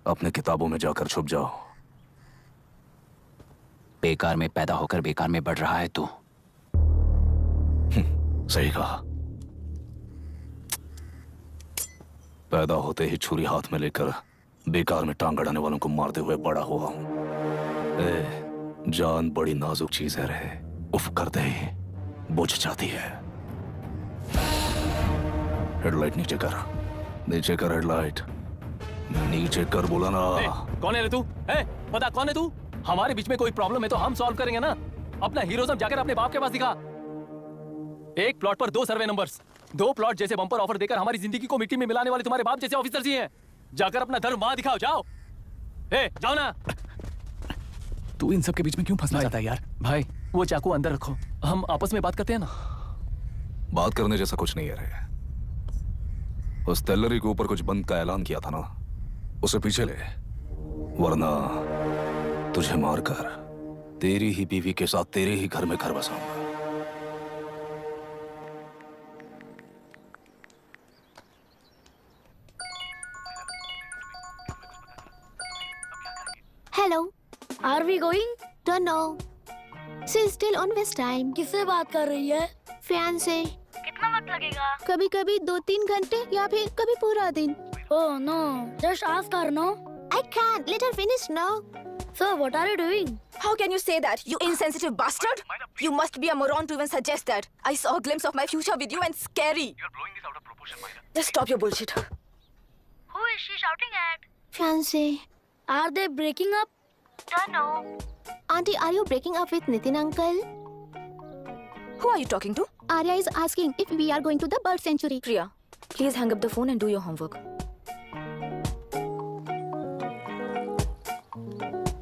अपने किताबों में जाकर छुप जाओ। बेकार में पैदा होकर बेकार में बढ़ रहा है तू। सही कहा। पैदा होते ही छुरी हाथ में लेकर बेकार में टांग अड़ाने वालों को मारते हुए बड़ा हुआ हूं। जान बड़ी नाजुक चीज है रे, उफ करते ही बुझ जाती है। हेडलाइट नीचे कर, नीचे कर हेडलाइट, नीचे कर बोला ना। कौन है रे तू? पता कौन है तू? हमारे बीच में कोई प्रॉब्लम है तो हम सॉल्व करेंगे ना। अपना हीरोइज्म जाकर अपने बाप के पास दिखा। एक प्लॉट पर 2 सर्वे नंबर्स, 2 प्लॉट जैसे बम्पर ऑफर देकर हमारी जिंदगी को मिट्टी में मिलाने वाले तुम्हारे बाप जैसे ऑफिसर जी हैं। जाकर अपना धर्म वहां दिखाओ, जाओ। जाओ ना। तू इन सब के बीच में क्यों फंसना चाहता है यार? भाई वो चाकू अंदर रखो, हम आपस में बात करते हैं ना। बात करने जैसा कुछ नहीं है रे। उस टेलरी के ऊपर कुछ बंद का ऐलान किया था ना, उसे पीछे ले, वरना तुझे मारकर तेरी ही बीवी के साथ तेरे ही घर में घर बसाऊंगा। Hello, are we going? Don't know, she is still on waste time. किससे बात कर रही है? फैन से। कितना वक्त लगेगा? कभी कभी 2-3 घंटे या फिर कभी पूरा दिन। Oh no, just ask her no. I can't. Let her finish now. So what are you doing? How can you say that, you insensitive bastard? You must be a moron to even suggest that. I saw a glimpse of my future with you and scary. You're blowing this out of proportion, Myra. Just stop your bullshit. Who is she shouting at? Fiancé. Are they breaking up? Don't know. Auntie, are you breaking up with Nitin uncle? Who are you talking to? Arya is asking if we are going to the bird sanctuary. Priya, please hang up the phone and do your homework.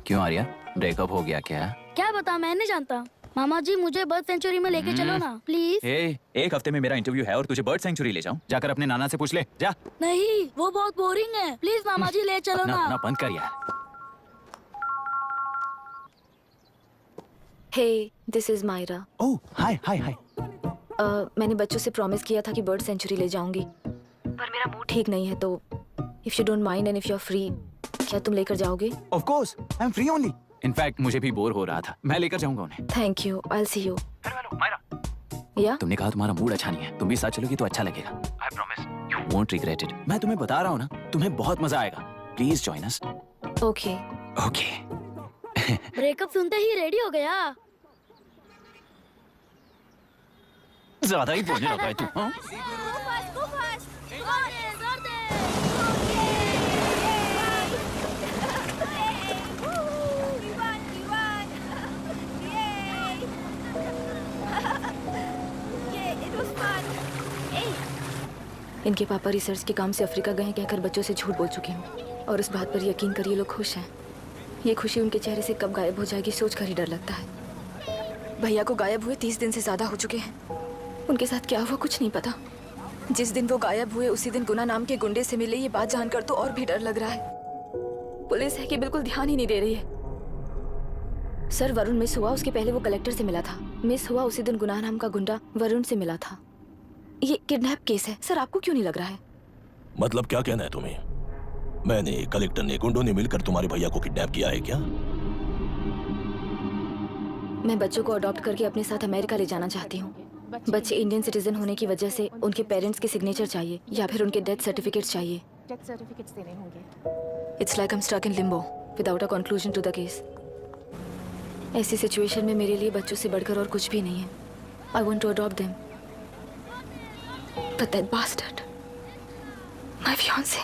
क्यों Arya, breakup हो गया क्या? क्या बता, मैं नहीं जानता। मामा जी मुझे बर्ड सेंचुरी में लेके चलो ना प्लीज। एक हफ्ते में मेरा इंटरव्यू है और तुझे बर्ड सेंचुरी ले जाऊं? जाकर अपने नाना से पूछ ले, जा। नहीं, वो बहुत बोरिंग है, प्लीज मामा जी ले चलो ना। अपना बंद कर यार। Hey, this is Myra. Oh, hi. मैंने बच्चों से प्रॉमिस किया था कि बर्ड सेंचुरी ले जाऊंगी, पर मेरा मूड ठीक नहीं है, तो if you don't mind and if you are free, क्या तुम लेकर जाओगे? Of course, I am free only. In fact मुझे भी बोर हो रहा था, मैं लेकर जाऊंगा उन्हें। Thank you, I will see you. या तुमने कहा तुम्हारा मूड अच्छा नहीं है, तुम भी साथ चलोगी तो अच्छा लगेगा। I promise you won't regret it. मैं तुम्हें बता रहा हूँ ना, तुम्हें बहुत मजा आएगा। Please join us. Okay okay. Breakup सुनते ही रेडी हो गया। ज्यादा ही बोलने लगा है तू। हाँ? इनके पापा रिसर्च के काम से अफ्रीका गए कहकर बच्चों से झूठ बोल चुकी हूँ, और इस बात पर यकीन कर ये लोग खुश हैं। ये खुशी उनके चेहरे से कब गायब हो जाएगी सोच कर ही डर लगता है। भैया को गायब हुए 30 दिन से ज्यादा हो चुके हैं। उनके साथ क्या हुआ कुछ नहीं पता। जिस दिन वो गायब हुए उसी दिन गुना नाम के गुंडे से मिले, ये बात जानकर तो और भी डर लग रहा है। पुलिस है कि बिल्कुल ध्यान ही नहीं दे रही है। सर वरुण मिस हुआ, उसके पहले वो कलेक्टर से मिला था। मिस हुआ उसी दिन गुनाह नाम का गुंडा वरुण से मिला था। ये किडनैप केस है सर, आपको क्यों नहीं लग रहा है? मतलब क्या कहना है तुम्हें? मैंने, कलेक्टर ने, गुंडों ने मिलकर तुम्हारे भैया को किडनैप किया है क्या? मैं बच्चों को अडॉप्ट करके अपने साथ अमेरिका ले जाना चाहती हूँ। बच्चे इंडियन सिटीजन होने की वजह से उनके पेरेंट्स के सिग्नेचर चाहिए या फिर उनके डेथ सर्टिफिकेट्स चाहिए। डेथ सर्टिफिकेट्स देने होंगे। It's like I am stuck in limbo without a conclusion to the case. ऐसी सिचुएशन में मेरे लिए बच्चों से बढ़कर और कुछ भी नहीं है। I want to adopt them, but that bastard, my fiancee,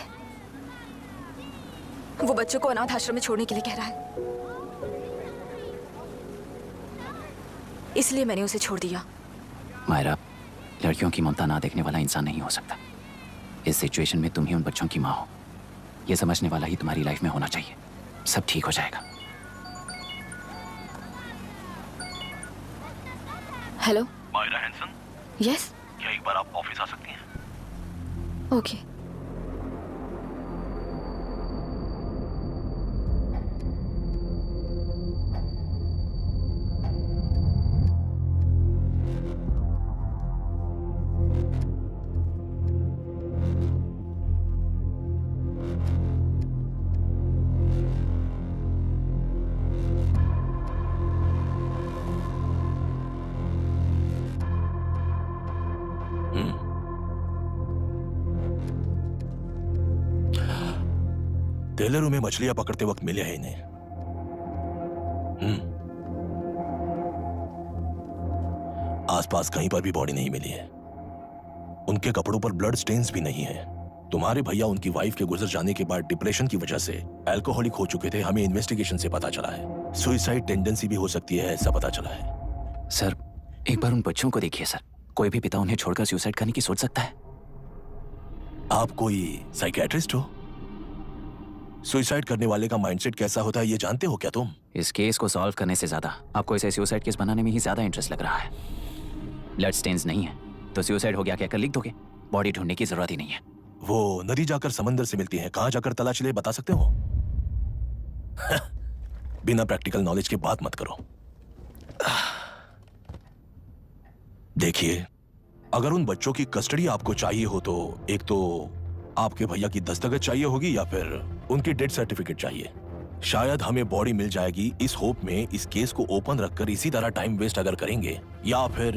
वो बच्चों को अनाथ आश्रम में छोड़ने के लिए कह रहा है। इसलिए मैंने उसे छोड़ दिया। मायरा, लड़कियों की ममता ना देखने वाला इंसान नहीं हो सकता। इस सिचुएशन में तुम ही उन बच्चों की माँ हो, ये समझने वाला ही तुम्हारी लाइफ में होना चाहिए। सब ठीक हो जाएगा। हेलो मायरा हैंसन, यस, क्या एक बार आप ऑफिस आ सकती हैं? ओके। टेलरों में मछलियां पकड़ते वक्त मिले हैं इन्हें। आसपास कहीं पर भी बॉडी नहीं मिली है। उनके कपड़ों पर ब्लड स्टेन्स भी नहीं है। तुम्हारे भैया उनकी वाइफ के गुजर जाने के बाद डिप्रेशन की वजह से अल्कोहलिक हो चुके थे। हमें इन्वेस्टिगेशन से पता चला है सुसाइड टेंडेंसी भी हो सकती है, ऐसा पता चला है। सर एक बार उन बच्चों को देखिए सर, कोई भी पिता उन्हें छोड़कर सुसाइड करने की सोच सकता है? आप कोई साइकियाट्रिस्ट हो? सुसाइड करने वाले का माइंडसेट कैसा होता है ये जानते हो क्या तुम? इस केस को सॉल्व करने से ज्यादा आपको इसे सुसाइड केस बनाने में ही ज्यादा इंटरेस्ट लग रहा है। ब्लड स्टेन्स नहीं है तो सुसाइड हो गया कहकर लिख दोगे। बॉडी ढूंढने की जरूरत ही नहीं है। वो नदी जाकर समंदर से मिलती है, कहां जाकर तलाश ले बता सकते हो? बिना प्रैक्टिकल नॉलेज के बात मत करो। देखिए, अगर उन बच्चों की कस्टडी आपको चाहिए हो तो एक तो आपके भैया की दस्तखत चाहिए होगी या फिर उनकी डेथ सर्टिफिकेट चाहिए। शायद हमें बॉडी मिल जाएगी इस होप में इस केस को ओपन रखकर इसी तरह टाइम वेस्ट अगर करेंगे, या फिर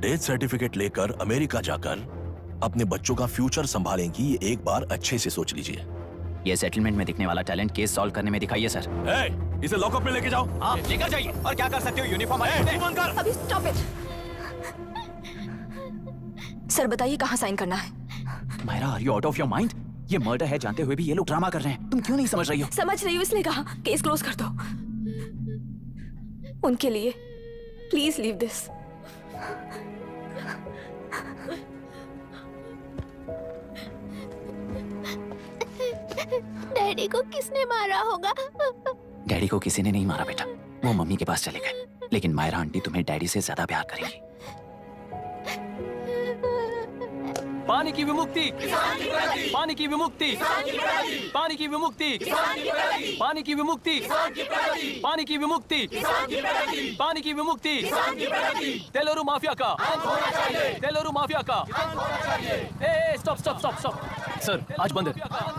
डेथ सर्टिफिकेट लेकर अमेरिका जाकर अपने बच्चों का फ्यूचर संभालेंगी। ये एक बार अच्छे से सोच लीजिए। ये सेटलमेंट में दिखने वाला टैलेंट केस सॉल्व करने में दिखाइए सर। इसे लॉकअप में लेके जाओ। हाँ लेकर जाइए। और क्या कर सकते हो? यूनिफॉर्म अभी स्टॉप इट। सर बताइए कहाँ साइन करना है? Myra, are you out of your mind? ये मर्डर है जानते हुए भी ये लोग ड्रामा कर रहे हैं। तुम क्यों नहीं समझ रही हो? समझ रही हूँ इसलिए कहा केस क्लोज कर दो। उनके लिए प्लीज लीव दिस। डैडी को किसने मारा होगा? डैडी को किसी ने नहीं मारा बेटा, वो मम्मी के पास चले गए। लेकिन मायरा आंटी तुम्हें डैडी से ज्यादा प्यार करेंगी। पानी की विमुक्ति, पानी की विमुक्ति, पानी की विमुक्ति, पानी की विमुक्ति, पानी की विमुक्ति, पानी की विमुक्ति, तेलुरु माफिया का, तेलुरु माफिया का। Stop stop stop stop. Sir आज बंद है,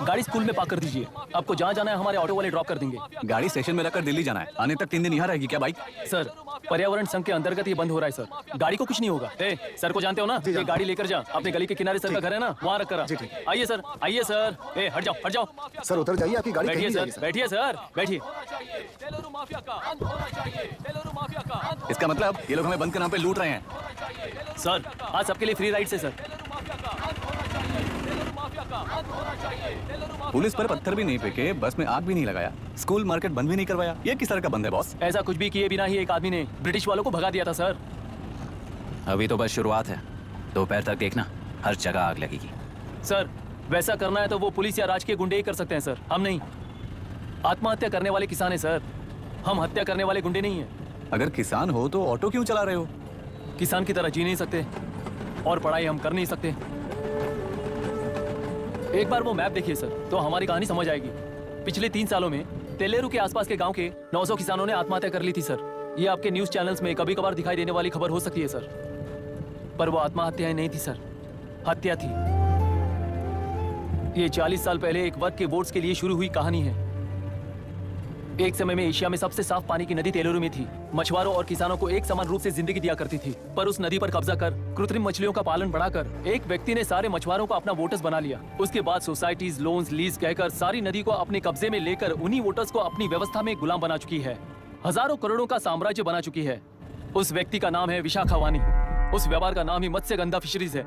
गाड़ी स्कूल में पार्क कर दीजिए। आपको जहाँ जाना है हमारे ऑटो वाले ड्रॉप कर देंगे। गाड़ी स्टेशन में रखकर दिल्ली जाना है, आने तक 3 दिन यहाँ रहेगी क्या बाइक? सर पर्यावरण संघ के अंतर्गत ये बंद हो रहा है सर, गाड़ी को कुछ नहीं होगा। सर को जानते हो ना, ये गाड़ी लेकर जा, अपने गली के किनारे सर का घर है ना, वहाँ रख कर आ। आइए सर, आइए सर। हट जाओ, हट जाओ सर, उतर जाइए, आपकी गाड़ी बैठिए कहीं नहीं सर, जाएगी, बैठिए सर, बैठिए। इसका मतलब ये लोग हमें बंद के नाम पे लूट रहे हैं। सर आज सबके लिए फ्री राइड से सर। पुलिस पर पत्थर भी नहीं फेंके, बस में आग भी नहीं लगाया, स्कूल मार्केट बंद भी नहीं करवाया, ये किस तरह का बंद है बॉस? ऐसा कुछ भी किए बिना ही एक आदमी ने ब्रिटिश वालों को भगा दिया था सर। अभी तो बस शुरुआत है, दोपहर तक देखना हर जगह आग लगेगी। सर वैसा करना है तो वो पुलिस या राजकीय गुंडे ही कर सकते हैं सर, हम नहीं। आत्महत्या करने वाले किसान हैं सर, हम हत्या करने वाले गुंडे नहीं हैं। अगर किसान हो तो ऑटो क्यों चला रहे हो? किसान की तरह जी नहीं सकते और पढ़ाई हम कर नहीं सकते। एक बार वो मैप देखिए सर, तो हमारी कहानी समझ आएगी। पिछले 3 सालों में तेलेरू के आसपास के गांव के 900 किसानों ने आत्महत्या कर ली थी सर। ये आपके न्यूज चैनल्स में कभी कभार दिखाई देने वाली खबर हो सकती है सर, पर वो आत्महत्याएं नहीं थी सर, हत्या थी। ये 40 साल पहले एक वर्ग के वोट्स के लिए शुरू हुई कहानी है। एक समय में एशिया में सबसे साफ पानी की नदी तेलुरु में थी। मछुआरों और किसानों को एक समान रूप से जिंदगी दिया करती थी, पर उस नदी पर कब्जा कर कृत्रिम मछलियों का पालन बढ़ाकर एक व्यक्ति ने सारे मछुआरों को अपना वोटर्स बना लिया। उसके बाद सोसाइटीज, लोन्स, लीज कहकर सारी नदी को अपने कब्जे में लेकर उन्हीं वोटर्स को अपनी व्यवस्था में गुलाम बना चुकी है। हजारों करोड़ों का साम्राज्य बना चुकी है। उस व्यक्ति का नाम है विशाखावानी। उस व्यापार का नाम ही मत्स्यगंधा फिशरीज है।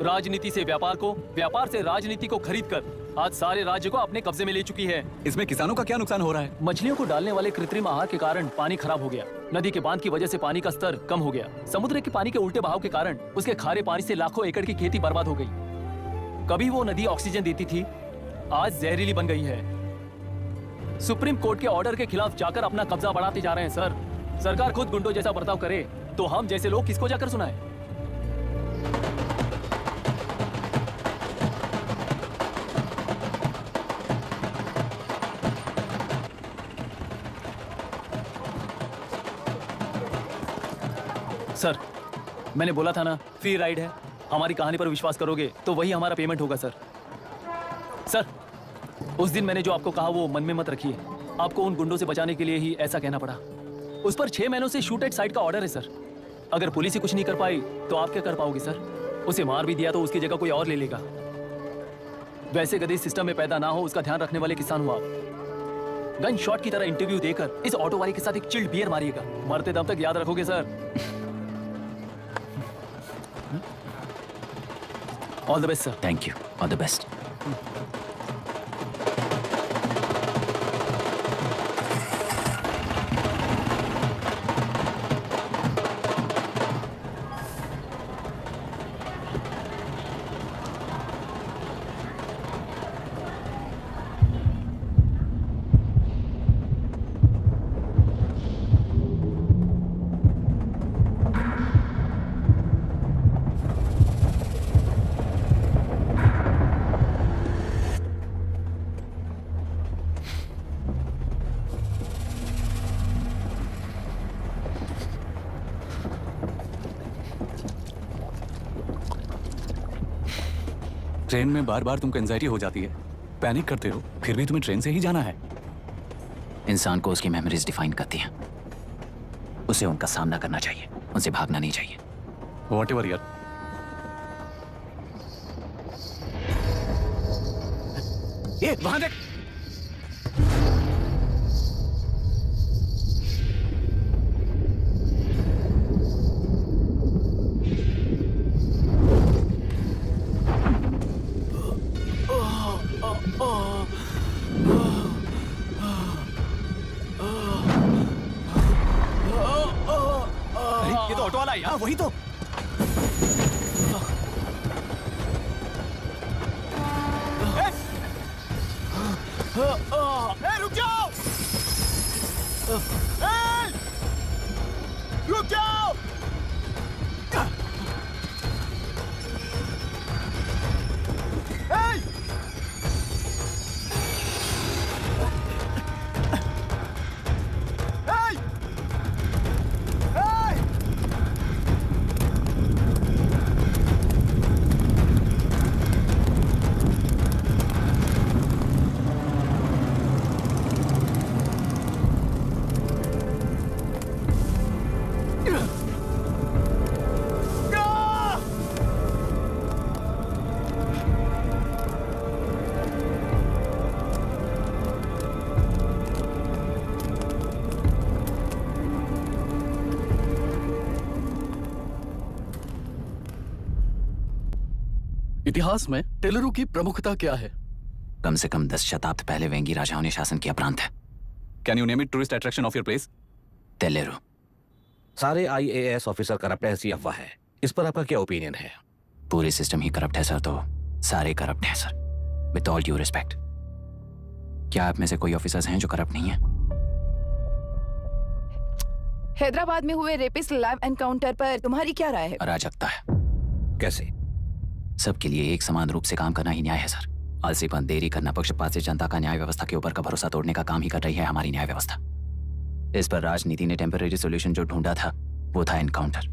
राजनीति से व्यापार को, व्यापार से राजनीति को खरीदकर आज सारे राज्य को अपने कब्जे में ले चुकी है। इसमें किसानों का क्या नुकसान हो रहा है? मछलियों को डालने वाले कृत्रिम आहार के कारण पानी खराब हो गया। नदी के बांध की वजह से पानी का स्तर कम हो गया। समुद्र के पानी के उल्टे बहाव के कारण उसके खारे पानी से लाखों एकड़ की खेती बर्बाद हो गई। कभी वो नदी ऑक्सीजन देती थी, आज जहरीली बन गई है। सुप्रीम कोर्ट के ऑर्डर के खिलाफ जाकर अपना कब्जा बढ़ाते जा रहे हैं सर। सरकार खुद गुंडों जैसा बर्ताव करे तो हम जैसे लोग किसको जाकर सुनाए? सर मैंने बोला था ना, फ्री राइड है। हमारी कहानी पर विश्वास करोगे तो वही हमारा पेमेंट होगा सर। सर उस दिन मैंने जो आपको कहा वो मन में मत रखिए। आपको उन गुंडों से बचाने के लिए ही ऐसा कहना पड़ा। उस पर 6 महीनों से शूट एट साइट का ऑर्डर है सर। अगर पुलिस ही कुछ नहीं कर पाई तो आप क्या कर पाओगे सर? उसे मार भी दिया तो उसकी जगह कोई और ले लेगा। वैसे गधे सिस्टम में पैदा ना हो उसका ध्यान रखने वाले किसान हो आप। गन शॉट की तरह इंटरव्यू देकर इस ऑटो वाले के साथ एक चिल्ड बियर मारिएगा। मरते दम तक याद रखोगे sir. All the best sir. Thank you, all the best. Train में बार बार तुमको एंजाइटी हो जाती है, पैनिक करते हो, फिर भी तुम्हें ट्रेन से ही जाना है। इंसान को उसकी मेमोरीज डिफाइन करती हैं। उसे उनका सामना करना चाहिए, उनसे भागना नहीं चाहिए। व्हाटएवर यार। ये वहां देख। ये तो ऑटो वाला है यार। वही तो। रुक जाओ, रुक जाओ। इतिहास में टेलरू की प्रमुखता क्या है? कम से कम 10 शताब्दी पहले वेंगी राजाओं ने शासन किया प्रांत है। Can you name it tourist attraction of your place? तेलेरू। सारे IAS ऑफिसर करप्ट है, ऐसी अफवाह है। इस पर आपका क्या ओपिनियन है? पूरी सिस्टम ही करप्ट है सर, तो सारे करप्ट हैं sir. With all due respect, क्या आप में से कोई ऑफिसर्स हैं जो करप्ट नहीं है? हैदराबाद में हुए रेपिस्ट लाइव एनकाउंटर पर तुम्हारी क्या राय है? अराजकता है। कैसे? सबके लिए एक समान रूप से काम करना ही न्याय है सर। आलसीपन, देरी करना, पक्षपात से जनता का न्याय व्यवस्था के ऊपर का भरोसा तोड़ने का काम ही कर रही है हमारी न्याय व्यवस्था। इस पर राजनीति ने टेम्पररी सोल्यूशन जो ढूंढा था वो था एनकाउंटर।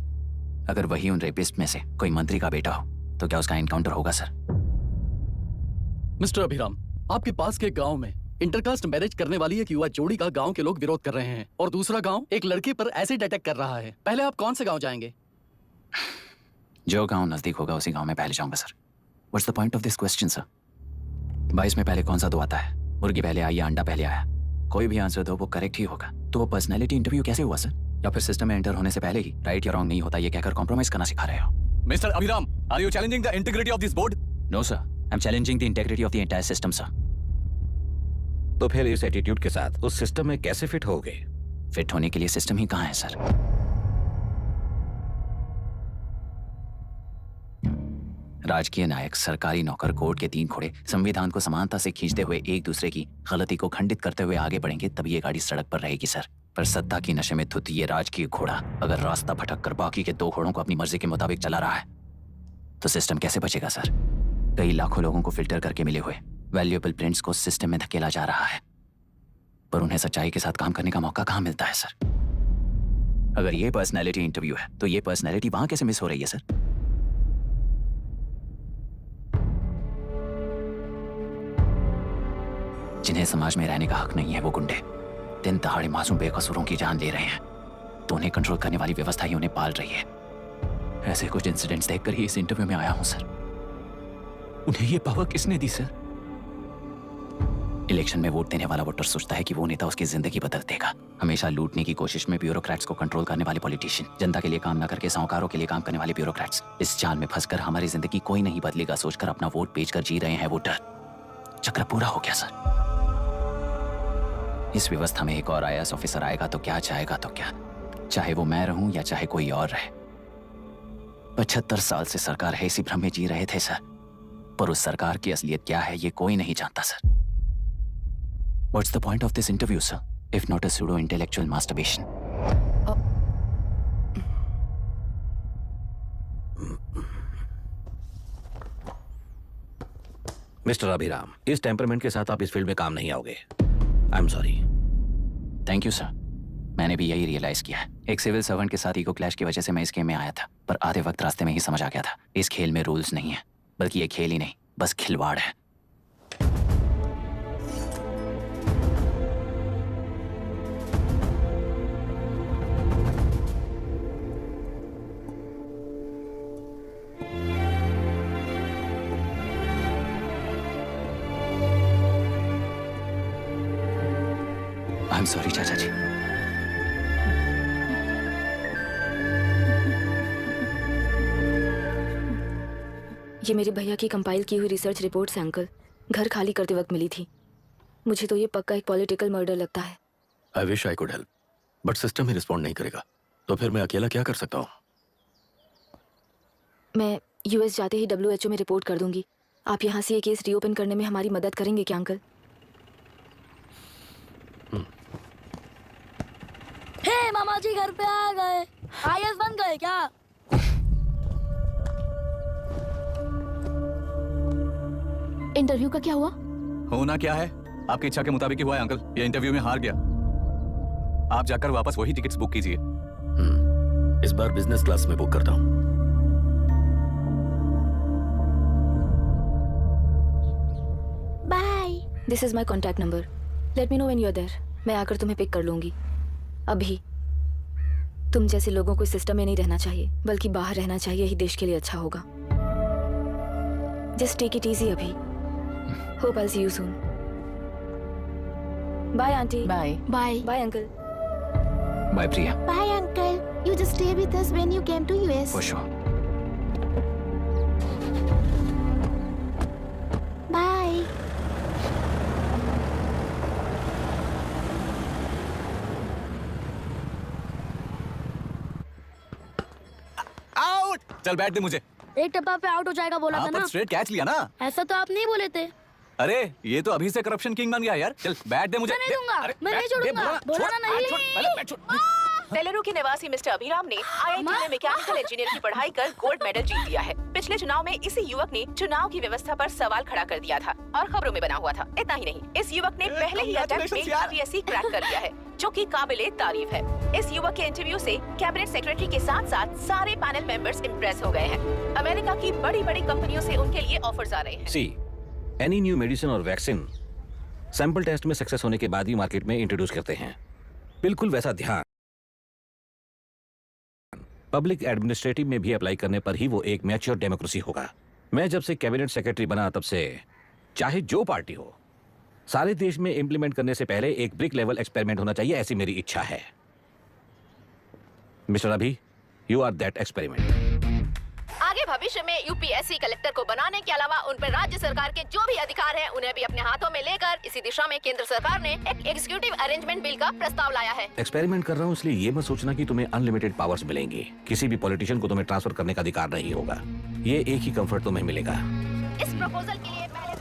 अगर वही उन रेपिस्ट में से कोई मंत्री का बेटा हो तो क्या उसका एनकाउंटर होगा सर? मिस्टर अभिराम, आपके पास के गांव में इंटरकास्ट मैरिज करने वाली एक युवा जोड़ी का गांव के लोग विरोध कर रहे हैं और दूसरा गांव एक लड़के पर एसिड अटैक कर रहा है। पहले आप कौन से गांव जाएंगे? जो गांव नजदीक होगा उसी गांव में पहले जाऊंगा sir. What's the point of this question sir? 22 में पहले कौन सा दो आता है? मुर्गी पहले आई या अंडा पहले आया? कोई भी आंसर दो वो करेक्ट ही होगा। तो वो पर्सनैलिटी इंटरव्यू कैसे हुआ सर? या फिर सिस्टम में एंटर होने से पहले ही राइट या रॉन्ग नहीं होता ये कहकर कॉम्प्रोमाइज करना सिखा रहे हो? Mister Abhiram, are you challenging the integrity of this board? No sir, I am challenging the integrity of the entire system sir. तो फिर इस एटीट्यूड के साथ उस सिस्टम में कैसे फिट होगे? फिट होने के लिए सिस्टम ही कहाँ है सर? राजकीय नायक, सरकारी नौकर, कोर्ट के 3 घोड़े संविधान को समानता से खींचते हुए एक दूसरे की गलती को खंडित करते हुए आगे बढ़ेंगे तभी ये गाड़ी सड़क पर रहेगी सर। पर सत्ता की नशे में धुत ये राजकीय घोड़ा अगर रास्ता भटक कर बाकी के 2 घोड़ों को अपनी मर्जी के मुताबिक चला रहा है तो सिस्टम कैसे बचेगा सर? कई लाखों लोगों को फिल्टर करके मिले हुए वैल्यूएबल प्रिंट्स को सिस्टम में धकेला जा रहा है, पर उन्हें सच्चाई के साथ काम करने का मौका कहाँ मिलता है सर? अगर ये पर्सनैलिटी इंटरव्यू है तो ये पर्सनैलिटी वहां कैसे मिस हो रही है सर? जिन्हें समाज में रहने का हक नहीं है वो गुंडे दिन दहाड़े मासूम बेकसूरों की जान ले रहे हैं, तो उन्हें कंट्रोल करने वाली व्यवस्था ही उन्हें पाल रही है। ऐसे कुछ इंसिडेंट्स देखकर ही इस इंटरव्यू में आया हूं सर। उन्हें ये पावर किसने दी सर? इलेक्शन में वोट देने वाला वोटर सोचता है कि वो नेता उसकी जिंदगी बदल देगा। हमेशा लूटने की कोशिश में ब्यूरोक्रेट्स को कंट्रोल करने वाले पॉलिटिशियन, जनता के लिए काम न करके साहूकारों के लिए काम करने वाले ब्यूरोक्रेट्स, इस जाल में फंसकर हमारी जिंदगी कोई नहीं बदलेगा सोचकर अपना वोट बेचकर जी रहे हैं वोटर। चक्र पूरा हो गया सर। इस व्यवस्था में एक और IAS ऑफिसर आएगा तो क्या, जाएगा तो क्या, चाहे वो मैं रहूं या चाहे कोई और रहे। 75 साल से सरकार है इसी भ्रम में जी रहे थे सर, पर उस सरकार की असलियत क्या है ये कोई नहीं जानता sir. What's the point of this interview, sir, if not a pseudo-intellectual masturbation? Mister Abhiram, इस टेम्परमेंट के साथ आप इस फील्ड में काम नहीं आओगे। आई am sorry. Thank you sir. मैंने भी यही रियलाइज किया है। एक सिविल सर्वेंट के साथ ईगो क्लैश की वजह से मैं इस गेम में आया था, पर आधे वक्त रास्ते में ही समझ आ गया था इस खेल में रूल्स नहीं है, बल्कि ये खेल ही नहीं बस खिलवाड़ है। आई एम सॉरी चाचा जी। ये मेरे भैया की कंपाइल की हुई रिसर्च रिपोर्ट से अंकल, घर खाली करते वक्त मिली थी। मुझे तो ये पक्का एक पॉलिटिकल मर्डर लगता है। I wish I could help, but system he respond नहीं करेगा, तो फिर मैं अकेला क्या कर सकता हूँ? मैं US जाते ही WHO में रिपोर्ट कर दूंगी। आप यहाँ से ये केस रीओपन करने में हमारी मदद करेंगे क्या अंकल? हे मामा जी घर पे आ गए। IAS बन गए क्या? इंटरव्यू का क्या हुआ? होना क्या है, आपकी इच्छा के मुताबिक ही हुआ है अंकल। ये इंटरव्यू में हार गया। आप जाकर वापस वही टिकट्स बुक कीजिए। इस बार बिजनेस क्लास में बुक करता हूँ। Bye. This is my contact number. Let me know when you are there. मैं आकर तुम्हें पिक कर लूंगी। अभी तुम जैसे लोगों को सिस्टम में नहीं रहना चाहिए, बल्कि बाहर रहना चाहिए, ही देश के लिए अच्छा होगा। जस्ट टेक इट इजी अभी। Hope I see you soon. Bye aunty. Bye. Bye. Bye uncle. Bye Priya. Bye uncle. You just stay with us when you came to US. For sure. चल बैठ दे मुझे। एक टप्पा पे आउट हो जाएगा बोला था हाँ, ना। पर स्ट्रेट कैच लिया ना। ऐसा तो आप नहीं बोले थे। अरे ये तो अभी से करप्शन किंग बन गया यार। चल बैठ दे मुझे। मैं नहीं दूंगा, अरे, मैं नहीं बैठ, दे, छोड़ूंगा। बोला बोला ना, नहीं। छोड़, पहले बैठ, छोड़। बेलुरु के निवासी मिस्टर अभिराम ने आईआईटी में मैकेनिकल इंजीनियर की पढ़ाई कर गोल्ड मेडल जीत लिया है। पिछले चुनाव में इसी युवक ने चुनाव की व्यवस्था पर सवाल खड़ा कर दिया था और खबरों में बना हुआ था। इतना ही नहीं, इस युवक ने पहले ही अटेम्प्ट में यूपीएससी क्रैक कर लिया है, जो कि काबिले तारीफ है। इस युवक के इंटरव्यू से कैबिनेट सेक्रेटरी के साथ साथ सारे पैनल मेंबर्स इम्प्रेस हो गए हैं। अमेरिका की बड़ी बड़ी कंपनियों से उनके लिए ऑफर्स आ रहे हैं। सी एनी न्यू मेडिसिन और वैक्सीन सैंपल टेस्ट में सक्सेस होने के बाद ही मार्केट में इंट्रोड्यूस करते हैं। बिल्कुल वैसा ध्यान पब्लिक एडमिनिस्ट्रेटिव में भी अप्लाई करने पर ही वो एक मैच्योर डेमोक्रेसी होगा। मैं जब से कैबिनेट सेक्रेटरी बना तब से चाहे जो पार्टी हो, सारे देश में इंप्लीमेंट करने से पहले एक ब्रिक लेवल एक्सपेरिमेंट होना चाहिए, ऐसी मेरी इच्छा है। मिस्टर अभी, यू आर दैट एक्सपेरिमेंट। आगे भविष्य में यूपीएससी कलेक्टर को बनाने के अलावा उन पर राज्य सरकार के जो भी अधिकार हैं, उन्हें भी अपने हाथों में लेकर इसी दिशा में केंद्र सरकार ने एक एग्जीक्यूटिव अरेंजमेंट बिल का प्रस्ताव लाया है। एक्सपेरिमेंट कर रहा हूँ इसलिए ये मत सोचना कि तुम्हें अनलिमिटेड पावर्स मिलेंगी। किसी भी पॉलिटिशियन को तुम्हें ट्रांसफर करने का अधिकार नहीं होगा। ये एक ही कंफर्ट तुम्हें मिलेगा। इस प्रपोजल के लिए पहले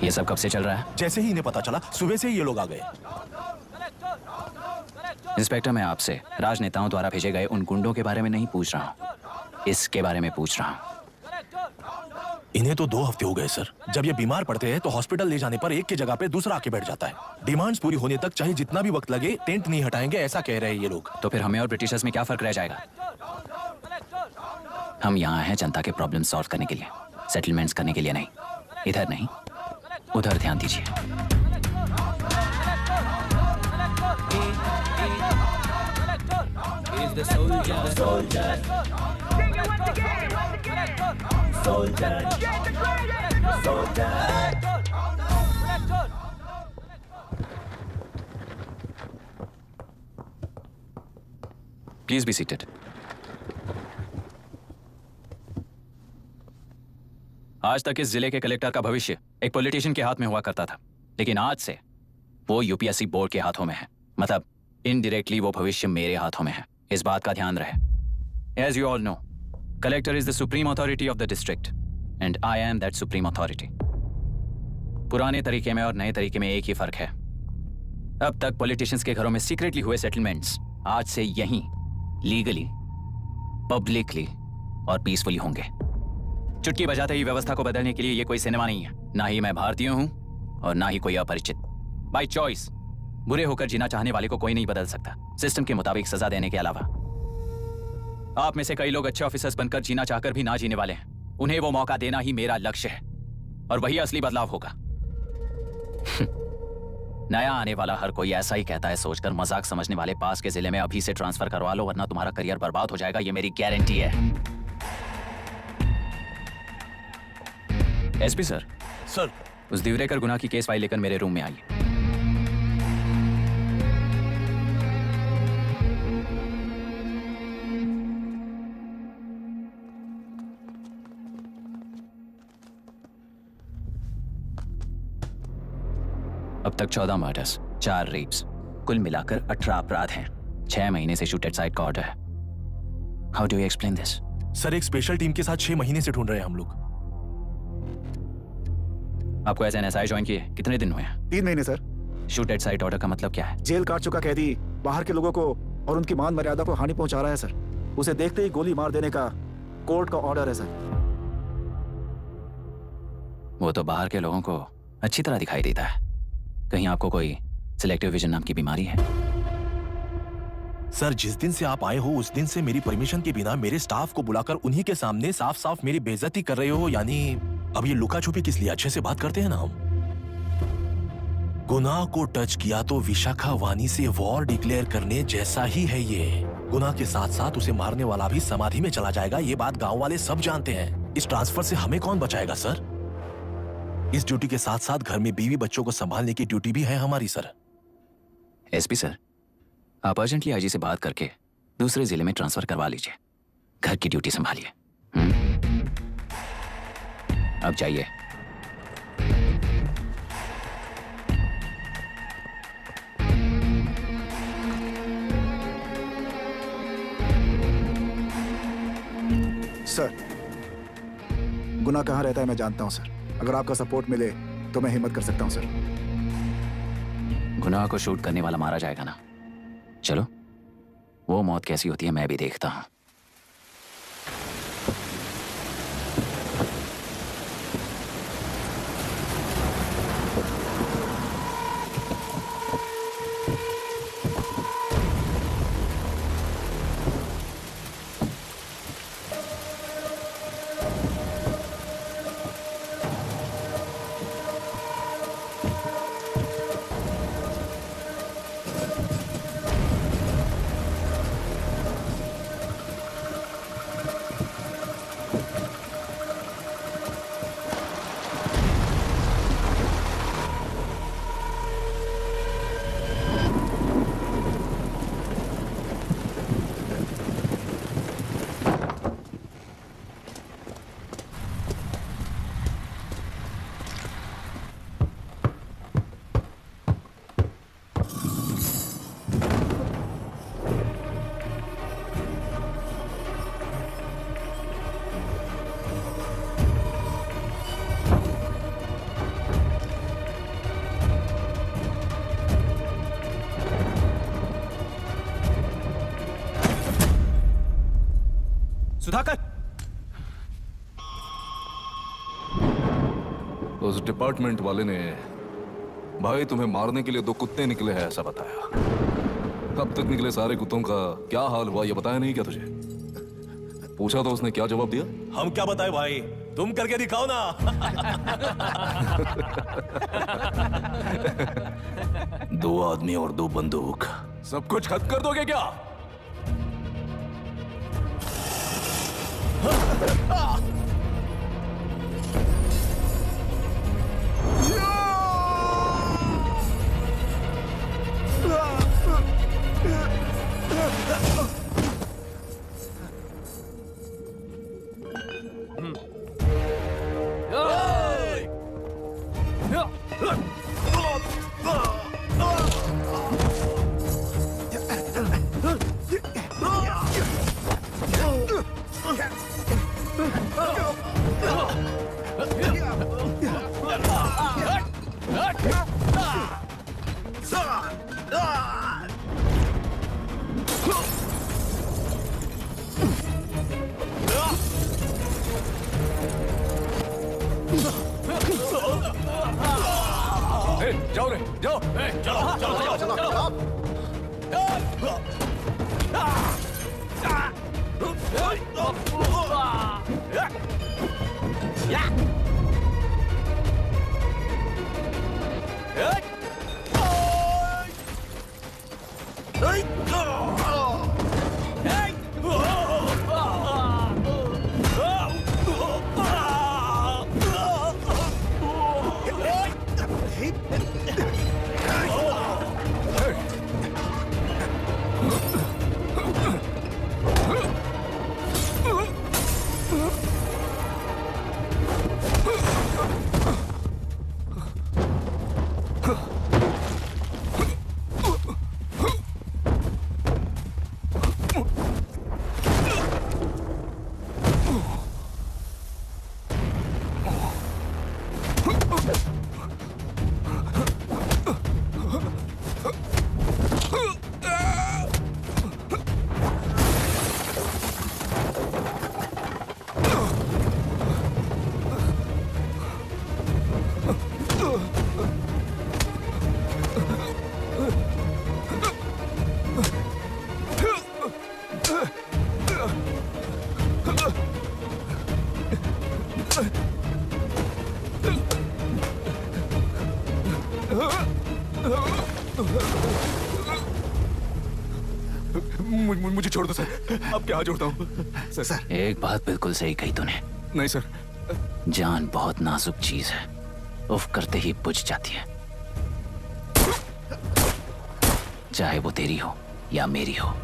ये सब कब से चल रहा है? जैसे ही इन्हें पता चला, सुबह से ही ये लोग आ गए। इंस्पेक्टर, मैं आपसे राजनेताओं द्वारा भेजे गए उन गुंडों के बारे में नहीं पूछ रहा हूँ, इसके बारे में पूछ रहा हूँ। इन्हें तो 2 हफ्ते हो गए सर। जब ये बीमार पड़ते हैं तो हॉस्पिटल ले जाने पर एक की जगह पे दूसरा आके बैठ जाता है। डिमांड्स पूरी होने तक चाहे जितना भी वक्त लगे, टेंट नहीं हटाएंगे, ऐसा कह रहे हैं ये लोग। तो फिर हमें और ब्रिटिशर्स में क्या फर्क रह जाएगा? हम यहाँ हैं जनता के प्रॉब्लम सॉल्व करने के लिए, सेटलमेंट्स करने के लिए नहीं। इधर नहीं, उधर ध्यान दीजिए। Please be seated. आज तक इस जिले के कलेक्टर का भविष्य एक पॉलिटिशियन के हाथ में हुआ करता था, लेकिन आज से वो यूपीएससी बोर्ड के हाथों में है। मतलब इनडायरेक्टली वो भविष्य मेरे हाथों में है। इस बात का ध्यान रहे। As you all know, collector is the supreme authority of the district and I am that supreme authority. पुराने तरीके में और नए तरीके में एक ही फर्क है। अब तक पॉलिटिशियंस के घरों में सीक्रेटली हुए सेटलमेंट्स आज से यहीं लीगली, पब्लिकली और पीसफुली होंगे। चुटकी बजाते ही व्यवस्था को बदलने के लिए ये कोई सिनेमा नहीं है। ना ही मैं भारतीय हूं और ना ही कोई अपरिचित। बाय चॉइस बुरे होकर जीना चाहने वाले को कोई नहीं बदल सकता, सिस्टम के मुताबिक सजा देने के अलावा। आप में से कई लोग अच्छे ऑफिसर्स बनकर जीना चाहकर भी ना जीने वाले हैं। उन्हें वो मौका देना ही मेरा लक्ष्य है और वही असली बदलाव होगा। नया आने वाला हर कोई ऐसा ही कहता है सोचकर मजाक समझने वाले पास के जिले में अभी से ट्रांसफर करवा लो, वरना तुम्हारा करियर बर्बाद हो जाएगा। ये मेरी गारंटी है। SP sir. सर, उस दिवरेकर गुना की केस फाइल लेकर मेरे रूम में आइए। अब तक 14 मर्डर्स, 4 रेप्स, कुल मिलाकर 18 अपराध हैं। 6 महीने से शूट एट साइट का ऑर्डर है। How do you explain this? Sir, एक स्पेशल टीम के साथ 6 महीने से ढूंढ रहे हैं हम लोग। आपको एज एन एसआई ज्वाइन किए कितने दिन हुए हैं? 3 महीने sir. Shoot at site order का मतलब क्या है? जेल काट चुका कैदी बाहर के लोगों को और उनकी मान मर्यादा को हानि पहुंचा रहा है सर। उसे देखते ही गोली मार देने का कोर्ट का ऑर्डर है सर। वो तो बाहर के लोगों को अच्छी तरह दिखाई देता है। कहीं आपको कोई सिलेक्टिव विजन नाम की बीमारी है? सर, जिस दिन से आप आए हो उस दिन से मेरी परमिशन के बिना मेरे स्टाफ को बुलाकर उन्हीं के सामने साफ साफ मेरी बेइज्जती कर रहे हो। यानी अब ये लुका छुपी किस लिए? अच्छे से बात करते हैं ना हम। गुनाह को टच किया तो विशाखा वानी से वॉर डिक्लेयर करने जैसा ही है ये। गुनाह के साथ साथ उसे मारने वाला भी समाधि में चला जाएगा। ये बात गांव वाले सब जानते हैं। इस ट्रांसफर से हमें कौन बचाएगा सर? इस ड्यूटी के साथ साथ घर में बीवी बच्चों को संभालने की ड्यूटी भी है हमारी सर। एसपी सर, आप अर्जेंटली आईजी से बात करके दूसरे जिले में ट्रांसफर करवा लीजिए। घर की ड्यूटी संभालिए। अब जाइए। सर, गुनाह कहाँ रहता है मैं जानता हूँ सर। अगर आपका सपोर्ट मिले तो मैं हिम्मत कर सकता हूँ सर। गुनाह को शूट करने वाला मारा जाएगा ना? चलो, वो मौत कैसी होती है मैं भी देखता हूँ। सुधाकर, उस डिपार्टमेंट वाले ने भाई तुम्हें मारने के लिए 2 कुत्ते निकले हैं ऐसा बताया। कब तक निकले सारे कुत्तों का क्या हाल हुआ ये बताया नहीं क्या तुझे? पूछा तो उसने क्या जवाब दिया? हम क्या बताए भाई, तुम करके दिखाओ ना। 2 आदमी और 2 बंदूक, सब कुछ खत्म कर दोगे क्या? जाओ रे, जाओ। चलो। मुझे छोड़ दो सर, अब क्या जोड़ता हूँ सर। एक बात बिल्कुल सही कही तूने। नहीं सर, जान बहुत नाजुक चीज है, उफ करते ही बुझ जाती है, चाहे वो तेरी हो या मेरी हो।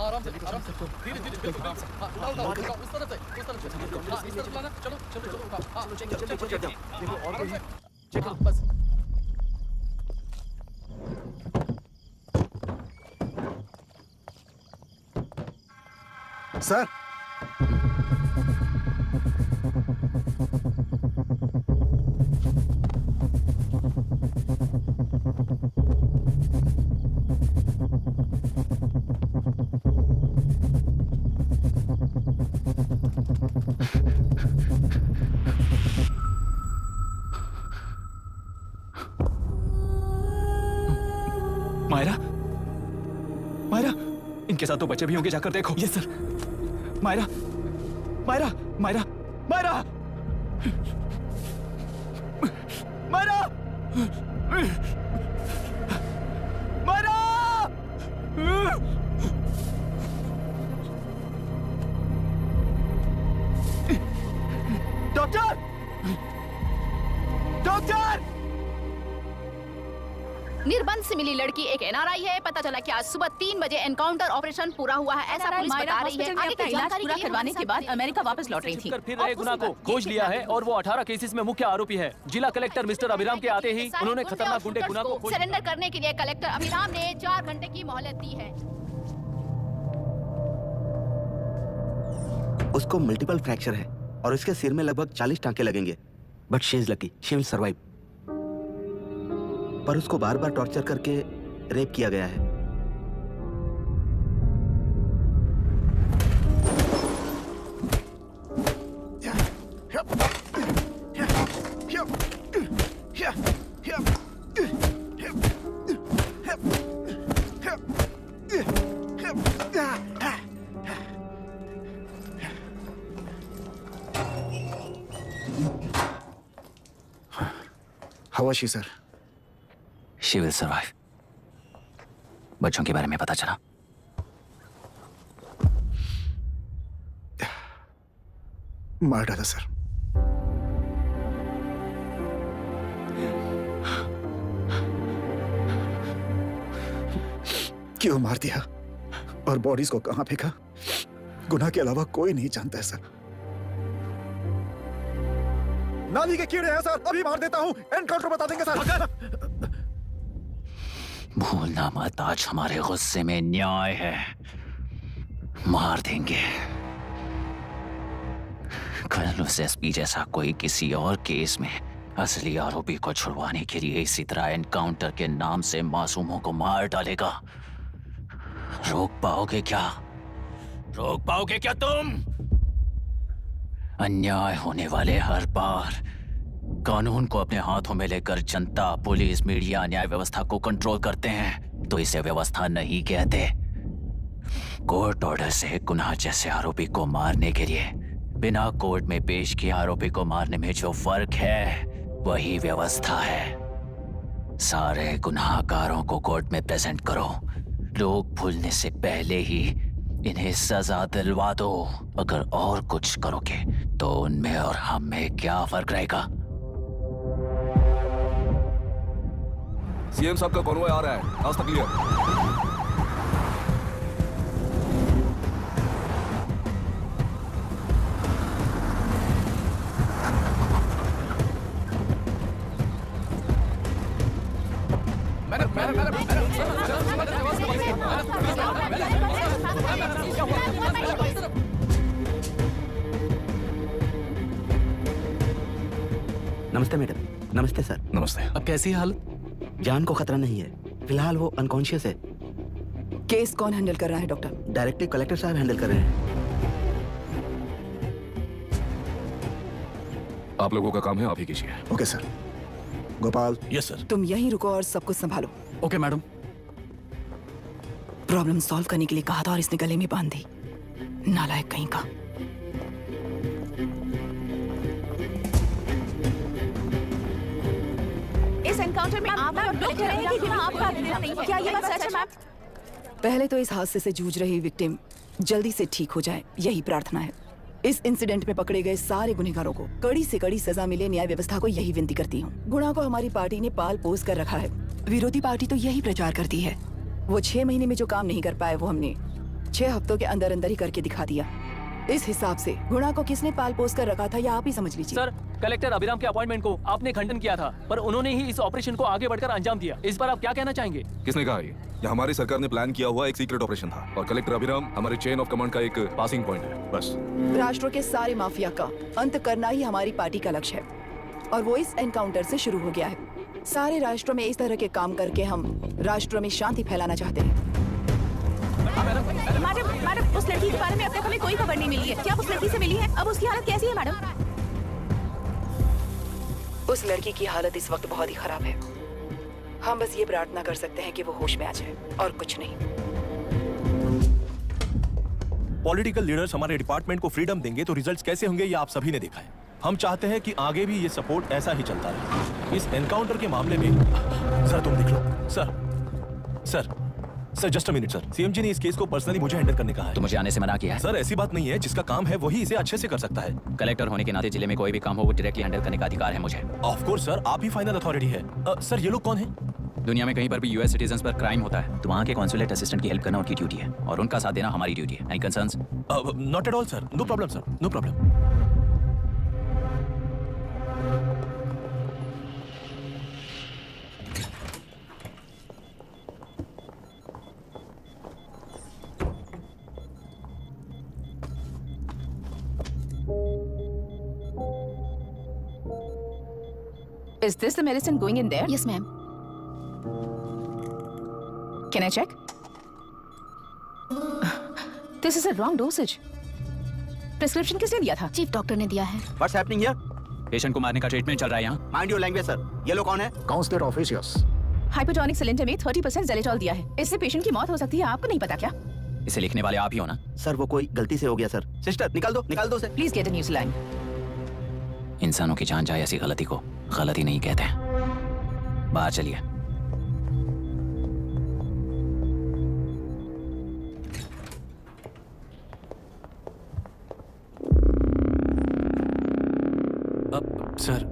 आराम से धीरे धीरे आराम से। उस तरफ से इस तरफ लाना। चलो चलो चलो। चलो और बस सर मायरा, मायरा, इनके साथ तो बच्चे भी होंगे, जाकर देखो। Yes sir. Myra, Myra, Myra, Myra, Myra, Myra, doctor, doctor. निर्बंध से मिली लड़की एक एनआरआई है। पता चला कि आज सुबह 3 बजे एनकाउंटर ऑपरेशन पूरा हुआ है, ऐसा पुलिस बता रही है। आगे की जानकारी पूरा करवाने के बाद अमेरिका वापस लौट रही थी। फिर रहे गुना को खोज लिया है और वो 18 केसेस में मुख्य आरोपी है। जिला कलेक्टर मिस्टर अभिराम के आते ही उन्होंने खतरनाक गुंडे गुना को सरेंडर करने के लिए कलेक्टर अभिराम ने 4 घंटे की मोहलत दी है। उसको मल्टीपल फ्रैक्चर है और इसके सिर में लगभग 40 टांके लगेंगे, but she is lucky, she will survive. पर उसको बार बार टॉर्चर करके रेप किया गया है। How was she, sir? She will survive. बच्चों के बारे में पता चला? मार डाला सर। क्यों मार दिया और बॉडीज को कहां फेंका, गुनाह के अलावा कोई नहीं जानता है सर। नाली के कीड़े हैं सर, अभी मार देता हूं, एनकाउंटर बता देंगे सर। भूलना मत, आज हमारे गुस्से में न्याय है, मार देंगे। कल उस एसपी जैसा कोई किसी और केस में असली आरोपी को छुड़वाने के लिए इसी तरह एनकाउंटर के नाम से मासूमों को मार डालेगा। रोक पाओगे क्या? रोक पाओगे क्या तुम? अन्याय होने वाले हर बार कानून को अपने हाथों में लेकर जनता, पुलिस, मीडिया, न्याय व्यवस्था को कंट्रोल करते हैं, तो इसे व्यवस्था नहीं कहते। कोर्ट ऑर्डर से गुनाह जैसे आरोपी को मारने के लिए बिना कोर्ट में पेश किए आरोपी को मारने में जो फर्क है वही व्यवस्था है। सारे गुनाहगारों को कोर्ट में प्रेजेंट करो, लोग भूलने से पहले ही इन्हें सजा दिलवा दो। अगर और कुछ करोगे तो उनमें और हम में क्या फर्क रहेगा? सीएम साहब का कॉन्वॉय आ रहा है, रास्ता क्लियर। नमस्ते मैडम। नमस्ते सर। नमस्ते। अब कैसी हालत? जान को खतरा नहीं है, फिलहाल वो अनकॉन्शियस है। केस कौन हैंडल कर रहा है डॉक्टर? डायरेक्टली कलेक्टर साहब हैंडल कर रहे हैं। आप लोगों का काम है, आप ही कीजिए। Okay sir. Gopal. Yes sir. तुम यहीं रुको और सब कुछ संभालो। Okay madam. प्रॉब्लम सॉल्व करने के लिए कहा था और इसने गले में बांध दी, नालायक कहीं का। इस एनकाउंटर में आप लोग कह रहे हैं कि गुनाह आपका नहीं है। क्या ये बात सच है मैम? पहले तो इस हादसे से जूझ रही विक्टिम जल्दी से ठीक हो जाए, यही प्रार्थना है। इस इंसिडेंट में पकड़े गए सारे गुनहगारों को कड़ी से कड़ी सजा मिले, न्याय व्यवस्था को यही विनती करती हूँ। गुना को हमारी पार्टी ने पाल पोस कर रखा है, विरोधी पार्टी तो यही प्रचार करती है। वो 6 महीने में जो काम नहीं कर पाए वो हमने 6 हफ्तों के अंदर अंदर ही करके दिखा दिया। इस हिसाब से गुणा को किसने पाल पोस कर रखा था, या आप ही समझ लीजिए। सर, कलेक्टर अभिराम के अपॉइंटमेंट को आपने खंडन किया था, पर उन्होंने ही इस ऑपरेशन को आगे बढ़कर अंजाम दिया। इस पर आप क्या कहना चाहेंगे? किसने कहा ये हमारी सरकार ने प्लान किया हुआ एक सीक्रेट ऑपरेशन था और कलेक्टर अभिराम हमारे चेन ऑफ कमांड का एक पासिंग पॉइंट है, बस। राष्ट्र के सारे माफिया का अंत करना ही हमारी पार्टी का लक्ष्य है और वो इस एनकाउंटर से शुरू हो गया है। सारे राष्ट्रों में इस तरह के काम करके हम राष्ट्र में शांति फैलाना चाहते हैं। मैडम, उस लड़की के बारे में अब तक हमें कोई खबर नहीं मिली है। क्या आप उस लड़की से मिली है? अब उसकी हालत कैसी है मैडम? उस लड़की की हालत इस वक्त बहुत ही खराब है। हम बस ये प्रार्थना कर सकते हैं कि वो होश में आ जाए और कुछ नहीं। पॉलिटिकल लीडर्स हमारे डिपार्टमेंट को फ्रीडम देंगे तो रिजल्ट्स कैसे होंगे ये आप सभी ने देखा है। हम चाहते हैं कि आगे भी ये सपोर्ट ऐसा ही चलता रहे। इस एनकाउंटर के मामले में सर तुम देख लो। Sir just a minute sir, CMG ने इस केस को पर्सनली मुझे हैंडल करने कहा है। तो मुझे आने से मना किया है। सर ऐसी बात नहीं है, जिसका काम है वही इसे अच्छे से कर सकता है। कलेक्टर होने के नाते जिले में कोई भी काम हो वो डायरेक्टली हैंडल करने का अधिकार है मुझे। ऑफ कोर्स सर, आप ही फाइनल अथॉरिटी है। सर ये लोग कौन हैं? दुनिया में कहीं पर भी यूएस सिटीजन्स पर क्राइम होता है तो वहाँ के कॉन्सुलेट असिस्टेंट की हेल्प करना उनकी ड्यूटी है और उनका साथ देना हमारी ड्यूटी है। Any concerns? Not at all sir, no problem sir, no problem. Is this the medicine going in there? Yes ma'am. Can I check? This is a wrong dosage. Prescription किसने दिया था? चीफ डॉक्टर ने दिया है। What's happening here? Patient को मारने का treatment चल रहा है यहाँ। Mind your language, sir. ये लोग कौन है? काउंसलर ऑफिशियस। हाइपोटोनिक सिलेंडर में 30% ज़ेलेटॉल दिया है। इससे पेशेंट की मौत हो सकती है। आपको नहीं पता क्या? इसे लिखने वाले आप ही हो ना? सर वो कोई गलती से हो गया सर। सिस्टर निकाल दो उसे। Please get a new saline. इंसानों की जान जाए ऐसी गलती को गलती नहीं कहते हैं। बाहर चलिए। सर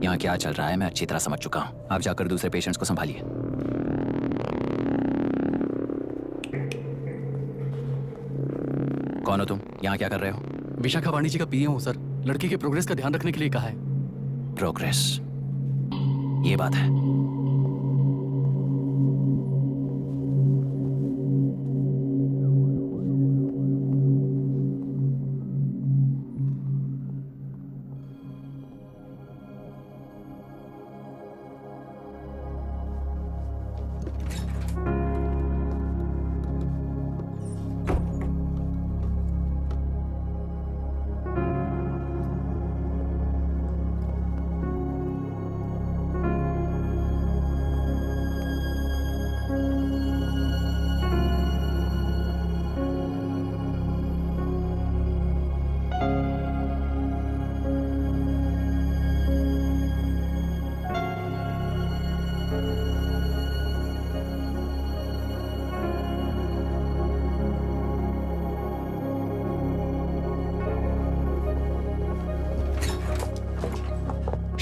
यहाँ क्या चल रहा है मैं अच्छी तरह समझ चुका हूँ। आप जाकर दूसरे पेशेंट्स को संभालिए। कौन हो तुम? यहाँ क्या कर रहे हो? विशाखा वाणी जी का पीए हूँ सर। लड़की के प्रोग्रेस का ध्यान रखने के लिए कहा है। प्रोग्रेस, ये बात है।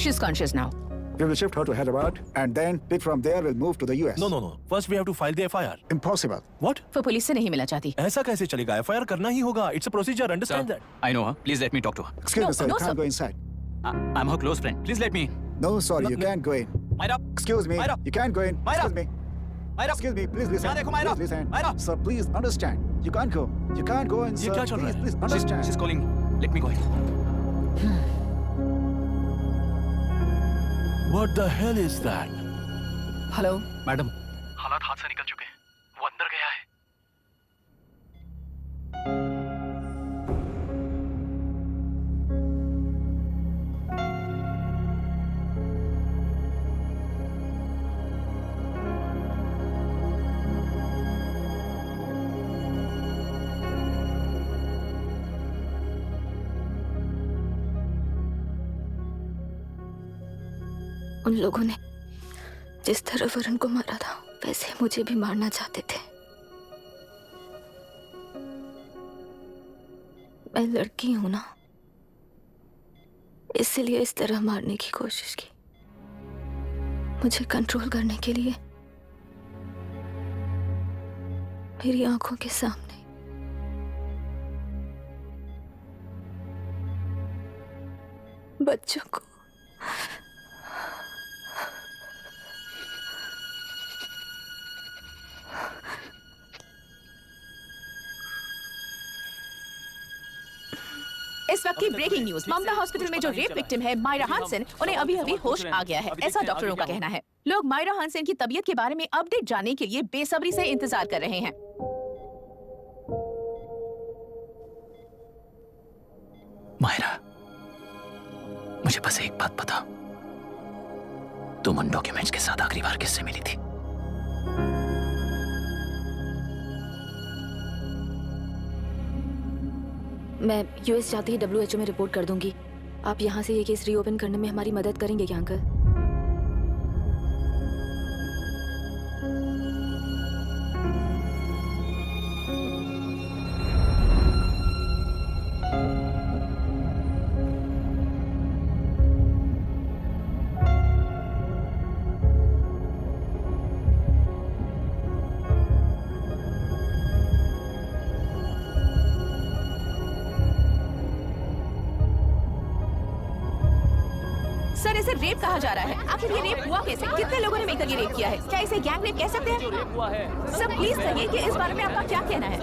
She's conscious now. We will shift her to Hyderabad and then pick from there we'll move to the US. No. First we have to file the FIR. Impossible. What? वो पुलिस से नहीं मिलना चाहती। ऐसा कैसे चलेगा? FIR करना ही होगा। It's a procedure. Understand that? I know her. Please let me talk to her. Excuse No, me, sir. no, You can't sir. go inside. I'm her close friend. Please let me. No, sorry, you can't go in. Myra. Excuse me. Myra. You can't go in. Myra. Excuse me. Myra. Excuse me. Please listen. यहाँ देखो, Myra. Please listen. Myra. Sir, please understand. You can't go. You can't go in, ये sir. क्या चल रहा है? Please understand. She's calling me. Let me go in. What the hell is that? Hello, madam, हालात हाथ से निकल चुके हैं। वो अंदर गया है। उन लोगों ने जिस तरह वरुण को मारा था वैसे मुझे भी मारना चाहते थे। मैं लड़की हूं ना, इसलिए इस तरह मारने की कोशिश की। मुझे कंट्रोल करने के लिए मेरी आंखों के सामने बच्चों को। इस वक्त की ब्रेकिंग न्यूज, ममता हॉस्पिटल में जो रेप विक्टिम है मायरा हानसेन, उन्हें अभी अभी होश आ गया है, ऐसा डॉक्टरों का कहना है। लोग मायरा हानसेन की तबीयत के बारे में अपडेट जानने के लिए बेसब्री से इंतजार कर रहे हैं। मायरा, मुझे बस एक बात बता, तुम उन डॉक्यूमेंट्स के साथ आखिरी बार किससे मिली थी? मैं यूएस जाते ही WHO में रिपोर्ट कर दूंगी। आप यहाँ से ये केस रीओपन करने में हमारी मदद करेंगे क्या अंकल? सर, इसे रेप कहा जा रहा है। आखिर ये रेप हुआ कैसे? कितने लोगों ने मिलकर ये रेप किया है? क्या इसे गैंग रेप कह सकते जो हैं? रेप हुआ है सर प्लीज कहिए कि इस बारे में आपका क्या कहना है?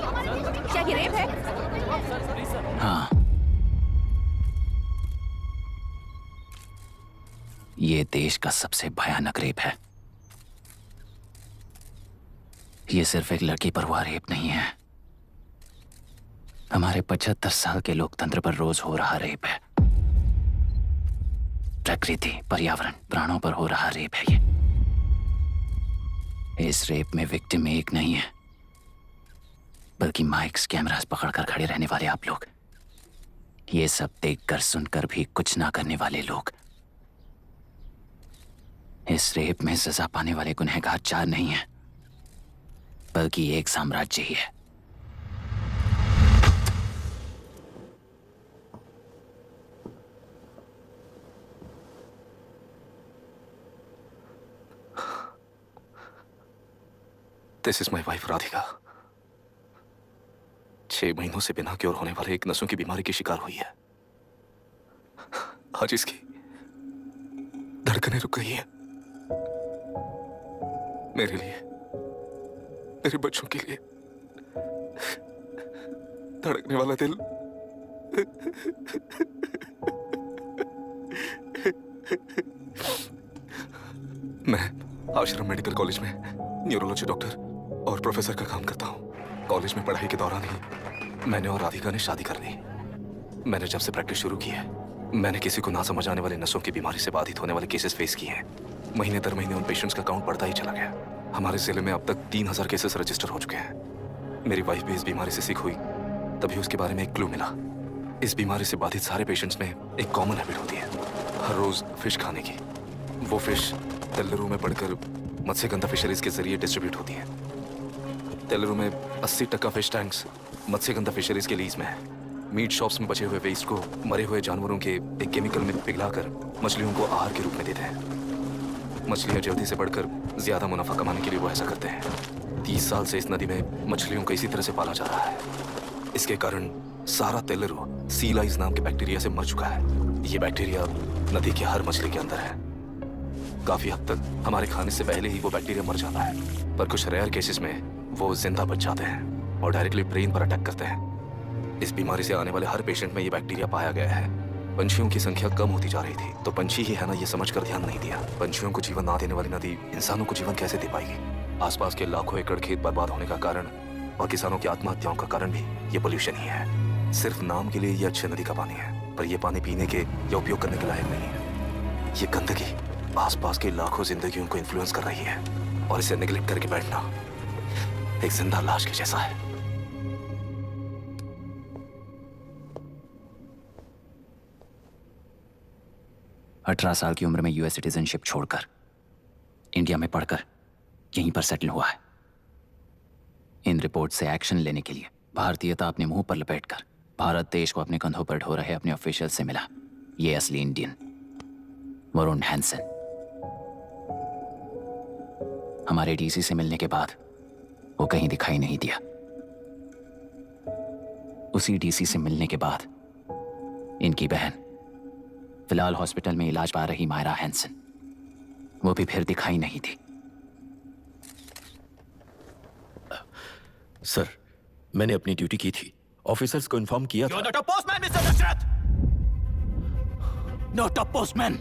क्या ये रेप है? Sir please sir. हाँ, ये देश का सबसे भयानक रेप है। ये सिर्फ एक लड़की पर हुआ रेप नहीं है, हमारे 75 साल के लोकतंत्र पर रोज हो रहा रेप है। प्रकृति, पर्यावरण, प्राणों पर हो रहा रेप है ये। इस रेप में विक्टिम एक नहीं है, बल्कि माइक्स, कैमरास पकड़कर खड़े रहने वाले आप लोग, ये सब देखकर सुनकर भी कुछ ना करने वाले लोग। इस रेप में सजा पाने वाले गुनहगार 4 नहीं है, बल्कि एक साम्राज्य ही है। This is my wife Radhika. 6 महीनों से बिना क्योर होने वाले एक नसों की बीमारी की शिकार हुई है। आज इसकी धड़कनें रुक गई हैं। मेरे लिए, मेरे बच्चों के लिए धड़कने वाला दिल मैं आश्रम मेडिकल कॉलेज में न्यूरोलॉजी डॉक्टर और प्रोफेसर का काम करता हूँ। कॉलेज में पढ़ाई के दौरान ही मैंने और राधिका ने शादी कर ली। मैंने जब से प्रैक्टिस शुरू की है, मैंने किसी को ना समझ आने वाले नसों की बीमारी से बाधित होने वाले केसेस फेस किए हैं। महीने दर महीने उन पेशेंट्स का काउंट बढ़ता ही चला गया। हमारे जिले में अब तक 3000 केसेस रजिस्टर हो चुके हैं। मेरी वाइफ भी इस बीमारी से सिक हुई, तभी उसके बारे में एक क्लू मिला। इस बीमारी से बाधित सारे पेशेंट्स में एक कॉमन हैबिट होती है, हर रोज फिश खाने की। वो फिश तेलरू में पड़कर मत्स्यगंधा फिशरीज के जरिए डिस्ट्रीब्यूट होती है। तेलरू में 80% फिश टैंक्स मत्स्यगंधा फिशरीज के लीज में है। मीट शॉप्स में बचे हुए वेस्ट को मरे हुए जानवरों के एक केमिकल में पिघलाकर मछलियों को आहार के रूप में देते हैं। मछलियां जल्दी से बढ़कर ज्यादा मुनाफा कमाने के लिए वो ऐसा करते हैं। 30 साल से इस नदी में मछलियों को इसी तरह से पाला जा रहा है। इसके कारण सारा तेलरू सी लाइज नाम के बैक्टीरिया से मर चुका है। ये बैक्टीरिया नदी की हर मछली के अंदर है। काफी हद तक हमारे खाने से पहले ही वो बैक्टीरिया मर जाता है, पर कुछ रेयर केसेस में वो जिंदा बच जाते हैं और डायरेक्टली ब्रेन पर अटैक करते हैं। इस बीमारी से आने वाले हर पेशेंट में ये बैक्टीरिया पाया गया है। पंछियों की संख्या कम होती जा रही थी, तो पंछी ही है ना ये समझकर ध्यान नहीं दिया। पंछियों को जीवन ना देने वाली नदी इंसानों को जीवन कैसे दे पाएगी? आसपास के लाखों एकड़ खेत बर्बाद होने का कारण और किसानों की आत्महत्याओं का कारण भी ये पोल्यूशन ही है। सिर्फ नाम के लिए ये अच्छी नदी का पानी है, पर ये पानी पीने के या उपयोग करने के लायक नहीं है। ये गंदगी आसपास की लाखों जिंदगियों को इन्फ्लुएंस कर रही है और इसे नेग्लेक्ट करके बैठना एक जिंदा लाश के जैसा है। अठारह साल की उम्र में यूएस सिटीजनशिप छोड़कर इंडिया में पढ़कर यहीं पर सेटल हुआ है। इन रिपोर्ट से एक्शन लेने के लिए भारतीयता अपने मुंह पर लपेटकर भारत देश को अपने कंधों पर ढो रहे अपने ऑफिशियल से मिला ये असली इंडियन वरुण हैंसन। हमारे डीसी से मिलने के बाद वो कहीं दिखाई नहीं दिया। उसी डीसी से मिलने के बाद इनकी बहन फिलहाल हॉस्पिटल में इलाज पा रही मायरा हैंसन, वो भी फिर दिखाई नहीं थी। सर, मैंने अपनी ड्यूटी की थी, ऑफिसर्स को इन्फॉर्म किया था। You're not a postman, Mr. Dashrath! Not a postman!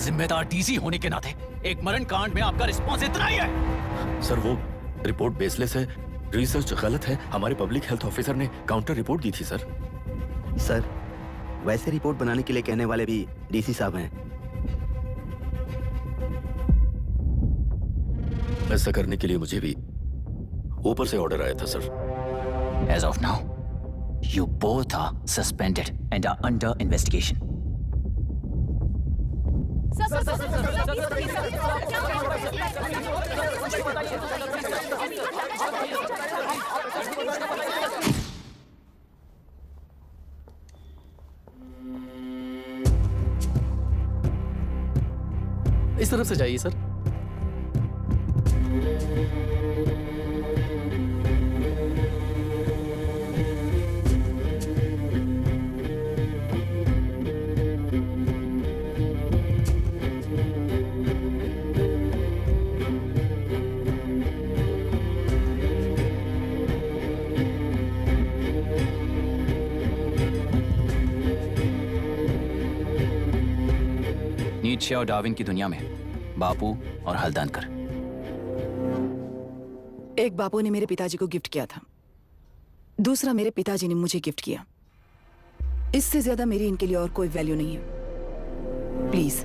जिम्मेदार डीसी होने के नाते एक मरण कांड में आपका रिस्पॉन्स इतना ही है। सर, वो रिपोर्ट बेसलेस है, रिसर्च गलत है। हमारे पब्लिक हेल्थ ऑफिसर ने काउंटर रिपोर्ट दी थी सर। सर, वैसे रिपोर्ट बनाने के लिए कहने वाले भी डीसी साहब हैं। ऐसा करने के लिए मुझे भी ऊपर से ऑर्डर आया था sir. As of now, you both are suspended and are under investigation. इस तरफ से जाइए सर। नीत्शे और डार्विन की दुनिया में बापू और हल्दनकर। एक बापू ने मेरे पिताजी को गिफ्ट किया था, दूसरा मेरे पिताजी ने मुझे गिफ्ट किया। इससे ज्यादा मेरी इनके लिए और कोई वैल्यू नहीं है। प्लीज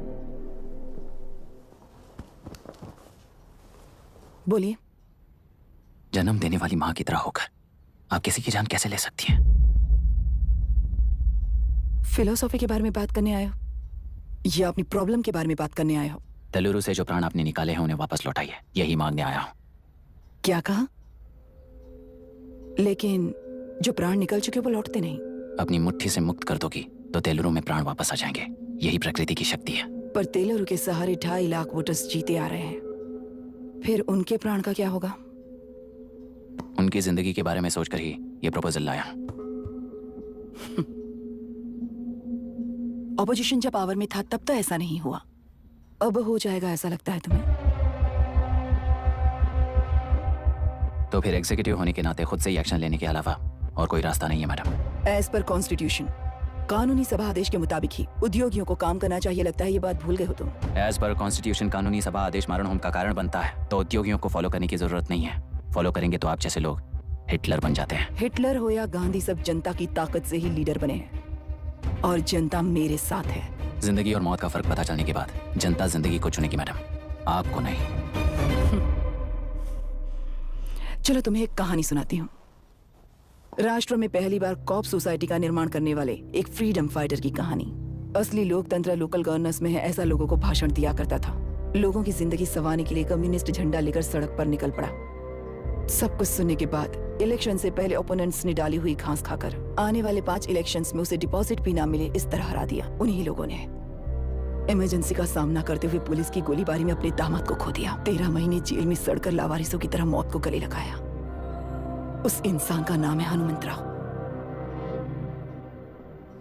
बोलिए। जन्म देने वाली मां की तरह होकर आप किसी की जान कैसे ले सकती हैं? फिलोसॉफी के बारे में बात करने आए हो या अपनी प्रॉब्लम के बारे में बात करने आए हो? तेलुरु से जो प्राण आपने निकाले हैं उन्हें वापस लौटाइए, यही मांगने आया हूं। क्या कहा? लेकिन जो प्राण निकल चुके वो लौटते नहीं। अपनी मुट्ठी से मुक्त कर दोगी तो तेलुरु में प्राण वापस आ जाएंगे, यही प्रकृति की शक्ति है। पर तेलुरु के सहारे 2.5 लाख वोटर्स जीते आ रहे हैं, फिर उनके प्राण का क्या होगा? उनकी जिंदगी के बारे में सोचकर ही ये प्रपोजल लाया। ऑपोजिशन जब पावर में था तब तो ऐसा नहीं हुआ, अब हो जाएगा ऐसा लगता है तुम्हें? तो फिर एग्जीक्यूटिव होने के नाते खुद से ही एक्शन लेने के अलावा और कोई रास्ता नहीं है मैडम। एज पर कॉन्स्टिट्यूशन, कानूनी सभा आदेश के मुताबिक ही उद्योगियों को काम करना चाहिए। लगता है ये बात भूल गए हो तुम। एज पर कॉन्स्टिट्यूशन कानूनी सभा आदेश मारण होम का कारण बनता है, तो उद्योगियों को फॉलो करने की जरूरत नहीं है। फॉलो करेंगे तो आप जैसे लोग हिटलर बन जाते हैं। हिटलर हो या गांधी, सब जनता की ताकत से ही लीडर बने हैं और जनता मेरे साथ है। जिंदगी और मौत का फर्क पता चलने के बाद जनता जिंदगी को चुनेगी मैडम, आपको नहीं। चलो तुम्हें एक कहानी सुनाती हूँ। राष्ट्र में पहली बार कॉप सोसाइटी का निर्माण करने वाले एक फ्रीडम फाइटर की कहानी। असली लोकतंत्र लोकल गवर्नेंस में है, ऐसा लोगों को भाषण दिया करता था। लोगों की जिंदगी संवारने के लिए कम्युनिस्ट झंडा लेकर सड़क पर निकल पड़ा। सब कुछ सुनने के बाद इलेक्शन से पहले ओपोनेंट्स ने डाली हुई घास खाकर आने वाले 5 इलेक्शंस में उसे डिपॉजिट भी ना मिले, इस तरह हरा दिया। उन्हीं लोगों ने इमरजेंसी का सामना करते हुए पुलिस की गोलीबारी में अपने दामाद को खो दिया। 13 महीने जेल में सड़कर लावारिसों की तरह मौत को गले लगाया। उस इंसान का नाम है हनुमंतराव।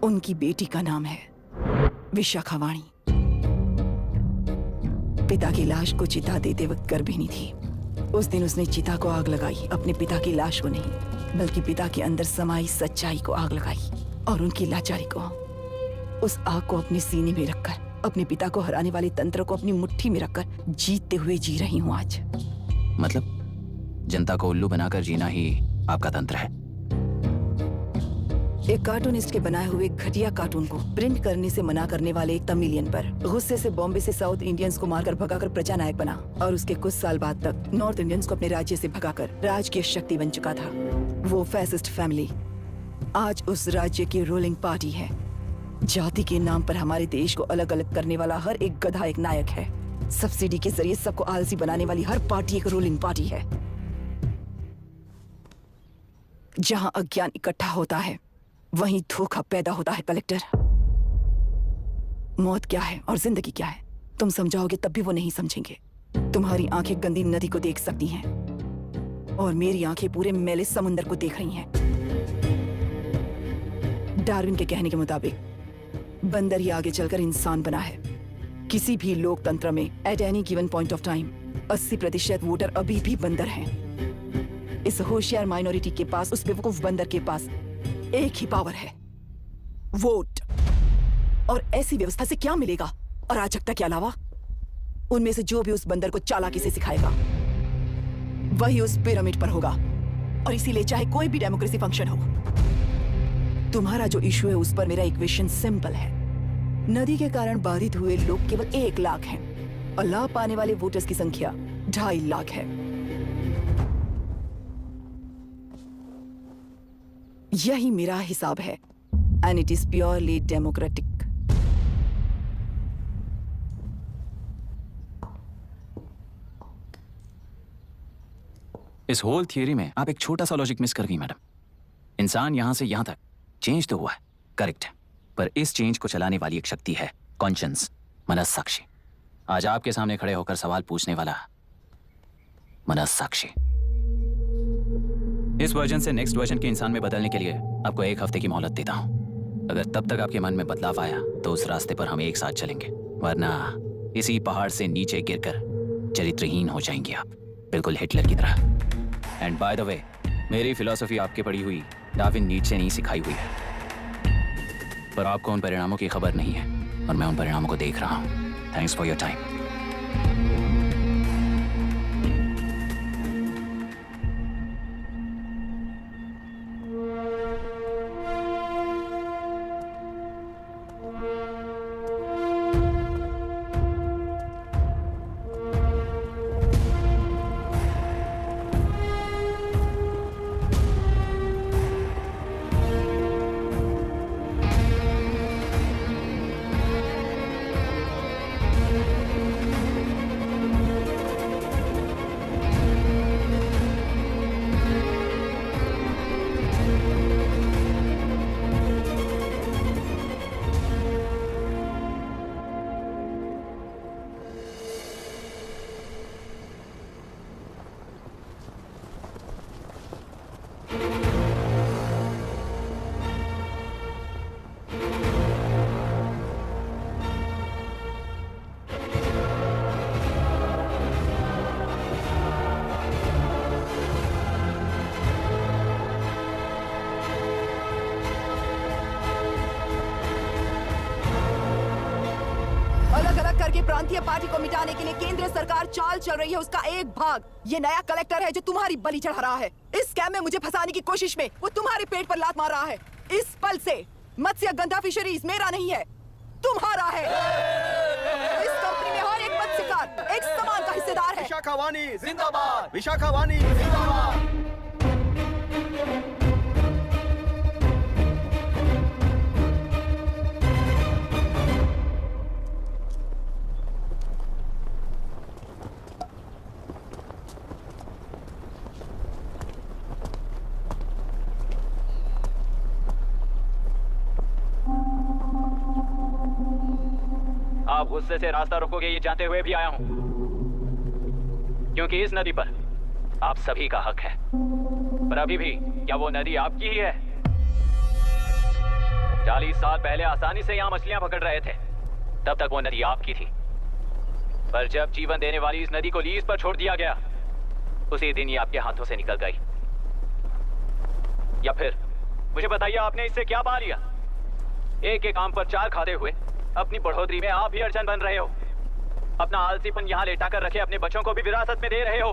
उनकी बेटी का नाम है विशाखावाणी। पिता की लाश को चिता देते वक्त गर्भिणी थी। उस दिन उसने चिता को आग लगाई, अपने पिता की लाश को नहीं बल्कि पिता के अंदर समाई सच्चाई को आग लगाई और उनकी लाचारी को। उस आग को अपने सीने में रखकर, अपने पिता को हराने वाले तंत्र को अपनी मुट्ठी में रखकर जीतते हुए जी रही हूँ आज। मतलब जनता को उल्लू बनाकर जीना ही आपका तंत्र है? एक कार्टूनिस्ट के बनाए हुए घटिया कार्टून को प्रिंट करने से मना करने वाले एक तमिलियन पर गुस्से से बॉम्बे से साउथ इंडियंस को मारकर भगाकर प्रजानायक बना और उसके कुछ साल बाद तक नॉर्थ इंडियंस को अपने राज्य से भगाकर राजकीय शक्ति बन चुका था। वो फैसिस्ट फैमिली आज उस राज्य की रूलिंग पार्टी है। जाति के नाम पर हमारे देश को अलग अलग करने वाला हर एक गधा एक नायक है। सब्सिडी के जरिए सबको आलसी बनाने वाली हर पार्टी एक रूलिंग पार्टी है। जहां अज्ञान इकट्ठा होता है वहीं धोखा पैदा होता है। कलेक्टर, मौत क्या है और जिंदगी क्या है तुम समझाओगे तब भी वो नहीं समझेंगे। तुम्हारी आंखें गंदी नदी को देख सकती हैं और मेरी आंखें पूरे मैले समुंदर को देख रही हैं। डार्विन के कहने के मुताबिक बंदर ही आगे चलकर इंसान बना है। किसी भी लोकतंत्र में at any given point of time 80% voter अभी भी बंदर हैं। इस होशियार माइनॉरिटी के पास, उस बेवकूफ बंदर के पास एक ही पावर है, वोट। और ऐसी व्यवस्था से क्या मिलेगा अराजकता के अलावा? उनमें से जो भी उस बंदर को चालाकी से सिखाएगा वही उस पिरामिड पर होगा। और इसीलिए चाहे कोई भी डेमोक्रेसी फंक्शन हो, तुम्हारा जो इशू है उस पर मेरा इक्वेशन सिंपल है। नदी के कारण बाधित हुए लोग केवल 1 लाख हैं और लाभ पाने वाले वोटर्स की संख्या 2.5 लाख है। यही मेरा हिसाब है and it is purely democratic. इस होल थियरी में आप एक छोटा सा लॉजिक मिस कर गई मैडम। इंसान यहां से यहां तक चेंज तो हुआ है, करेक्ट है, पर इस चेंज को चलाने वाली एक शक्ति है, कॉन्शियंस, मनस्साक्षी। आज आपके सामने खड़े होकर सवाल पूछने वाला मनस्साक्षी। इस वर्जन से नेक्स्ट वर्जन के इंसान में बदलने के लिए आपको 1 हफ्ते की मोहलत देता हूं। अगर तब तक आपके मन में बदलाव आया तो उस रास्ते पर हम एक साथ चलेंगे, वरना इसी पहाड़ से नीचे गिरकर चरित्रहीन हो जाएंगे आप, बिल्कुल हिटलर की तरह। एंड बाय द वे, मेरी फिलॉसफी आपके पढ़ी हुई डार्विन नीट्शे नहीं सिखाई हुई है, पर आपको उन परिणामों की खबर नहीं है और मैं उन परिणामों को देख रहा हूं। Thanks for your time. करके प्रांतीय पार्टी को मिटाने के लिए केंद्र सरकार चाल चल रही है, उसका एक भाग ये नया कलेक्टर है जो तुम्हारी बलि चढ़ा रहा है। इस स्कैम में मुझे फंसाने की कोशिश में वो तुम्हारे पेट पर लात मार रहा है। इस पल से मत्स्य गंधा फिशरीज मेरा नहीं है, तुम्हारा है। इस कंपनी में हर एक मत्स्यकार एक समान का हिस्सेदार है। विशाखावाणी जिंदाबाद, विशाखावाणी जिंदाबाद। आप गुस्से से रास्ता रोकोगे ये जानते हुए भी आया हूं, क्योंकि इस नदी पर आप सभी का हक है। पर अभी भी क्या वो नदी आपकी ही है? 40 साल पहले आसानी से यहाँ मछलियां पकड़ रहे थे, तब तक वो नदी आपकी थी। पर जब जीवन देने वाली इस नदी को लीज पर छोड़ दिया गया, उसी दिन ये आपके हाथों से निकल गई। या फिर मुझे बताइए, आपने इससे क्या पा लिया? एक एक आम पर 4 खाते हुए अपनी बढ़ोतरी में आप ही अड़चन बन रहे हो। अपना आलसीपन यहाँ लेटा कर रखे अपने बच्चों को भी विरासत में दे रहे हो।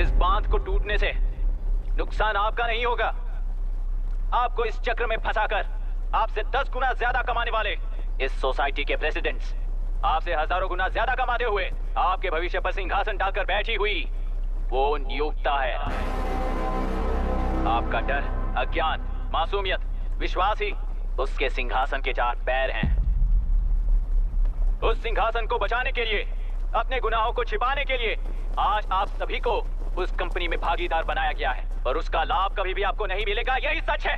इस बांध को टूटने से नुकसान आपका नहीं होगा, आपको इस चक्र में फंसाकर आपसे 10 गुना ज्यादा कमाने वाले इस सोसाइटी के प्रेसिडेंट्स आपसे हजारों गुना ज्यादा कमाते हुए आपके भविष्य पर सिंहासन डालकर बैठी हुई वो नियोक्ता है। आपका डर, अज्ञान, मासूमियत, विश्वास ही उसके सिंहासन के 4 पैर हैं। उस सिंहासन को बचाने के लिए, अपने गुनाहों को छिपाने के लिए आज आप सभी को उस कंपनी में भागीदार बनाया गया है, और उसका लाभ कभी भी आपको नहीं मिलेगा, यही सच है।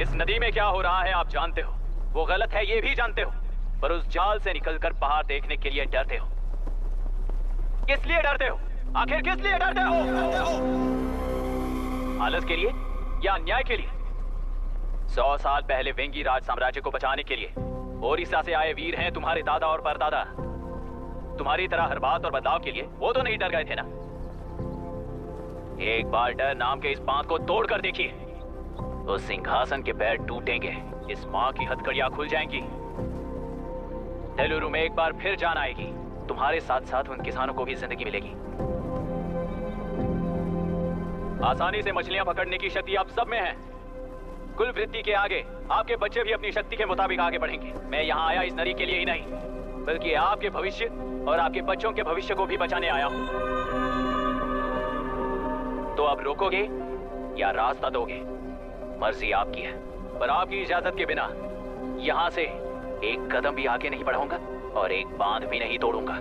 इस नदी में क्या हो रहा है आप जानते हो, वो गलत है ये भी जानते हो, पर उस जाल से निकलकर बाहर देखने के लिए डरते हो। किस लिए डरते हो? आखिर किस लिए डरते हो? आलस के लिए या अन्याय के लिए? 100 साल पहले वेंगी राज साम्राज्य को बचाने के लिए ओडिशा से आए वीर हैं तुम्हारे दादा और परदादा। तुम्हारी तरह हर बात और बदलाव के लिए वो तो नहीं डर गए थे ना। एक बार डर नाम के इस बांध को तोड़ कर देखिए, उस सिंहासन के पैर टूटेंगे, इस माँ की हथकड़ियां खुल जाएंगी, नेलुरु में एक बार फिर जान आएगी, तुम्हारे साथ साथ उन किसानों को भी जिंदगी मिलेगी। आसानी से मछलियां पकड़ने की शक्ति आप सब में है। कुल वृत्ति के आगे आपके बच्चे भी अपनी शक्ति के मुताबिक आगे बढ़ेंगे। मैं यहाँ आया इस नदी के लिए ही नहीं, बल्कि आपके भविष्य और आपके बच्चों के भविष्य को भी बचाने आया हूँ। तो अब रोकोगे या रास्ता दोगे, मर्जी आपकी है, पर आपकी इजाजत के बिना यहाँ से एक कदम भी आगे नहीं बढ़ाऊंगा और एक बांध भी नहीं तोड़ूंगा।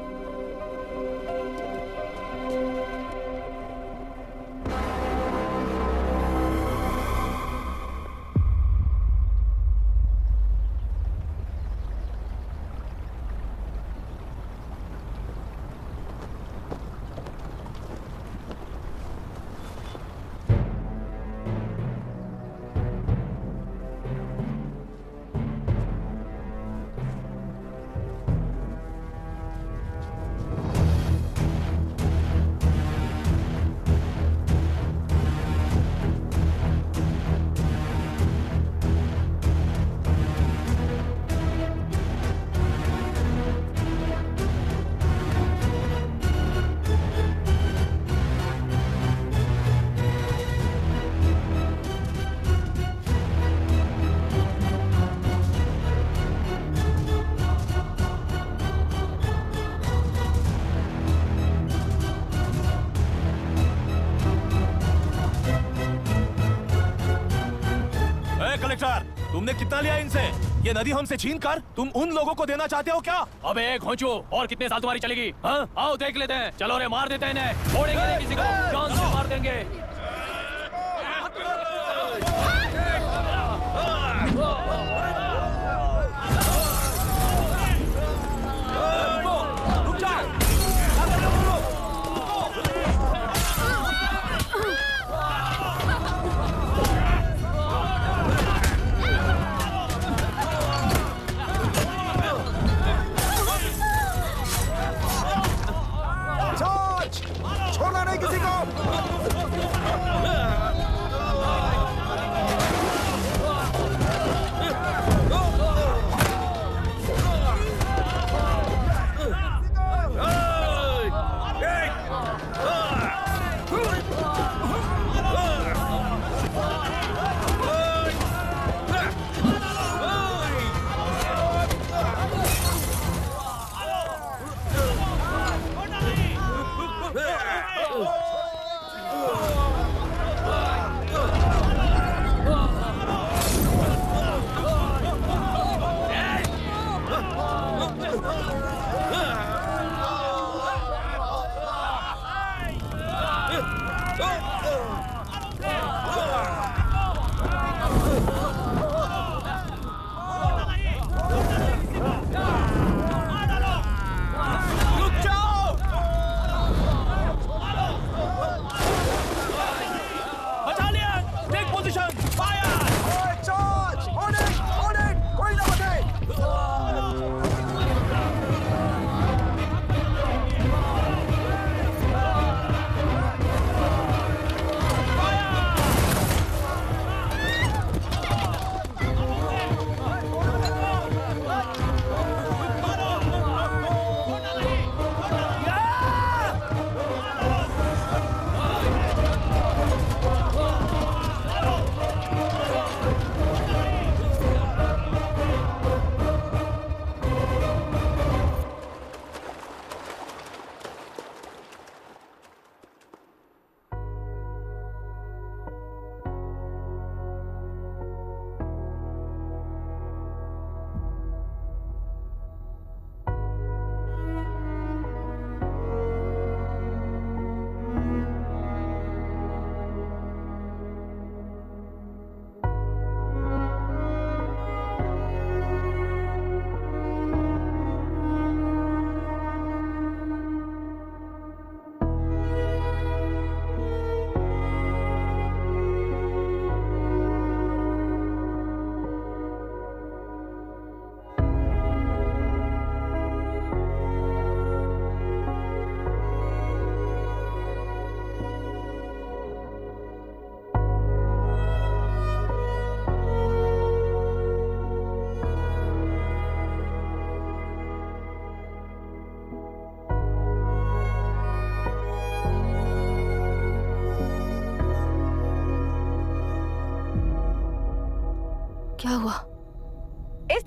कलेक्टर, तुमने कितना लिया इनसे? ये नदी हमसे छीन कर तुम उन लोगों को देना चाहते हो क्या? अबे घोंचो, और कितने साल तुम्हारी चलेगी? हाँ, आओ देख लेते हैं। चलो रे, मार देते हैं इन्हें, छोड़ेंगे नहीं किसी को, जान से मार देंगे। छोड़ना नहीं किसी को।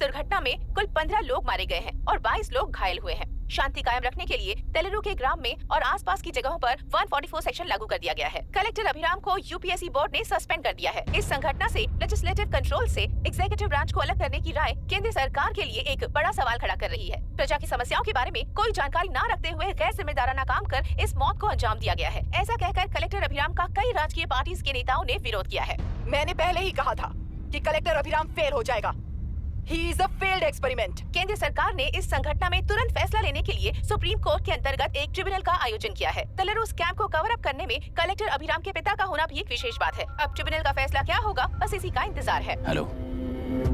दुर्घटना में कुल 15 लोग मारे गए हैं और 22 लोग घायल हुए हैं। शांति कायम रखने के लिए तेलुरु के ग्राम में और आसपास की जगहों पर 144 सेक्शन लागू कर दिया गया है। कलेक्टर अभिराम को यूपीएससी बोर्ड ने सस्पेंड कर दिया है। इस संघटना से लेजिस्लेटिव कंट्रोल से एग्जीक्यूटिव ब्रांच को अलग करने की राय केंद्र सरकार के लिए एक बड़ा सवाल खड़ा कर रही है। प्रजा की समस्याओं के बारे में कोई जानकारी न रखते हुए गैर जिम्मेदाराना काम कर इस मौत को अंजाम दिया गया है। ऐसा कहकर कलेक्टर अभिराम का कई राजकीय पार्टी के नेताओं ने विरोध किया है। मैंने पहले ही कहा था कि कलेक्टर अभिराम फेल हो जाएगा। He is a failed experiment. केंद्र सरकार ने इस संघटना में तुरंत फैसला लेने के लिए सुप्रीम कोर्ट के अंतर्गत एक ट्रिब्यूनल का आयोजन किया है। तेलुरु स्कैम को कवर अप करने में कलेक्टर अभिराम के पिता का होना भी एक विशेष बात है। अब ट्रिब्यूनल का फैसला क्या होगा, बस इसी का इंतजार है। हेलो,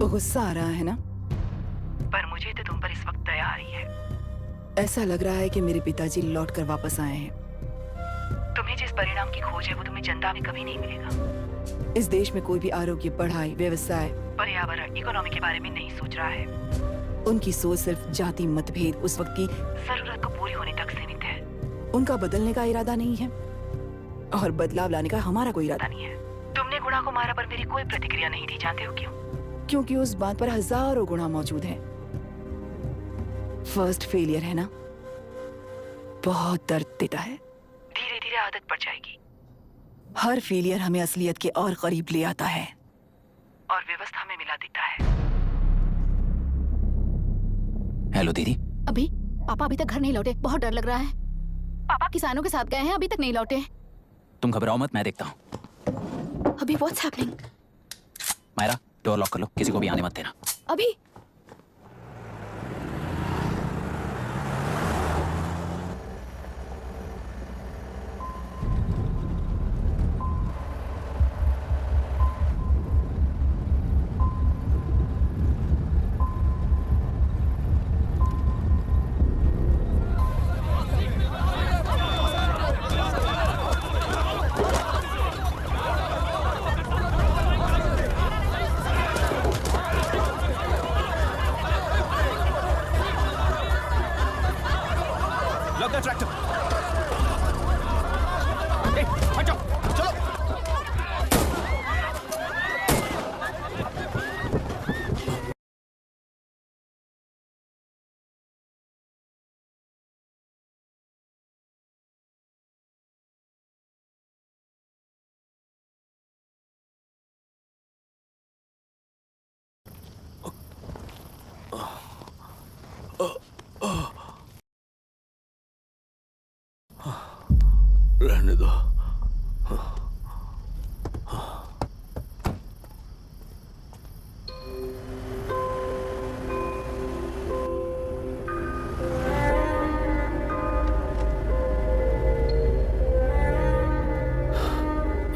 गुस्सा आ रहा है ना? पर मुझे तो तुम पर इस वक्त दया आ रही है। ऐसा लग रहा है कि मेरे पिताजी लौट कर वापस आए हैं। तुम्हें जिस परिणाम की खोज है वो तुम्हें जनता में कभी नहीं मिलेगा। इस देश में कोई भी आरोग्य, पढ़ाई, व्यवसाय, पर्यावरण, इकोनॉमी के बारे में नहीं सोच रहा है। उनकी सोच सिर्फ जाति मतभेद उस वक्त की जरूरत को पूरी होने तक सीमित है। उनका बदलने का इरादा नहीं है और बदलाव लाने का हमारा कोई इरादा नहीं है। तुमने गुणा को मारा पर मेरी कोई प्रतिक्रिया नहीं दी, जानते हो क्यों? क्योंकि उस बात पर हजारों गुणा मौजूद है। फर्स्ट फेलियर है ना, बहुत दर्द देता है। धीरे धीरे आदत पड़ जाएगी। हर फेलियर हमें असलियत के और करीब ले आता है और व्यवस्था में मिला देता है। हेलो दीदी। अभी पापा अभी तक घर नहीं लौटे, बहुत डर लग रहा है। पापा किसानों के साथ गए हैं, अभी तक नहीं लौटे। तुम घबराओ मत, मैं देखता हूँ। अभी what's happening? Myra, door lock कर लो, किसी को भी आने मत देना। अभी रहने दो।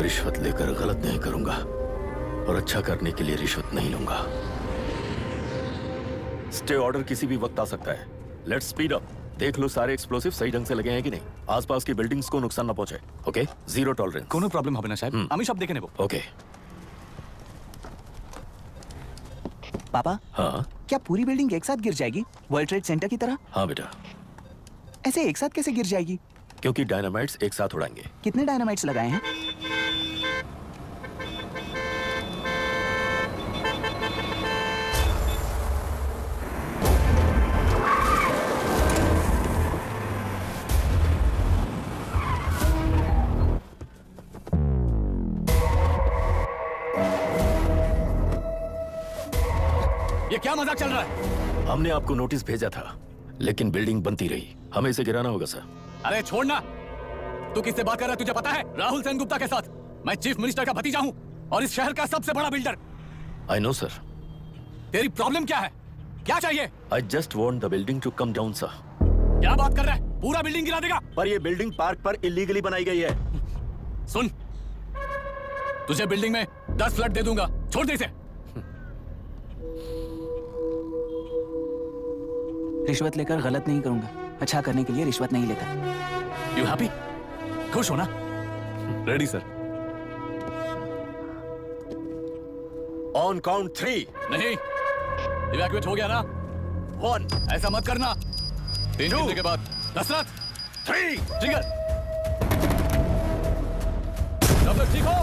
रिश्वत लेकर गलत नहीं करूंगा और अच्छा करने के लिए रिश्वत नहीं लूंगा। स्टे ऑर्डर किसी भी वक्त आ सकता है। Let's speed up. देख लो सारे एक्सप्लोसिव सही ढंग से लगे हैं कि नहीं। आसपास की बिल्डिंग्स को नुकसान ना पहुंचे। Okay, zero tolerance. কোনো প্রবলেম হবে না সাহেব, আমি সব দেখে নেব। ओके। पापा, हाँ क्या पूरी बिल्डिंग एक साथ गिर जाएगी, वर्ल्ड ट्रेड सेंटर की तरह? हाँ बेटा, ऐसे एक साथ कैसे गिर जाएगी? क्योंकि डायनामाइट्स एक साथ उड़ाएंगे। कितने डायनामाइट्स लगाए हैं? ये क्या मजाक चल रहा है? हमने आपको नोटिस भेजा था, लेकिन बिल्डिंग बनती रही। हमें इसे गिराना होगा सर। अरे छोड़ना, तू किससे बात कर रहा है तुझे पता है? राहुल सेनगुप्ता के साथ। मैं चीफ मिनिस्टर का भतीजा हूँ और इस शहर का सबसे बड़ा बिल्डर। I know sir. तेरी प्रॉब्लम क्या है, क्या चाहिए? I just want the building to come down sir. क्या बात कर रहा है, पूरा बिल्डिंग गिरा देगा? पर ये बिल्डिंग पार्क पर इलीगली बनाई गई है। सुन, तुझे बिल्डिंग में 10 फ्लैट दे दूंगा, छोड़ दे इसे। रिश्वत लेकर गलत नहीं करूंगा, अच्छा करने के लिए रिश्वत नहीं लेता। You happy? खुश हो ना? Ready sir. On count 3। नहीं, इवैक्यूएट हो गया ना? 1। ऐसा मत करना। 3 घंटे के बाद दशरथ 3 ट्रिगर। सब लोग ठीक हो?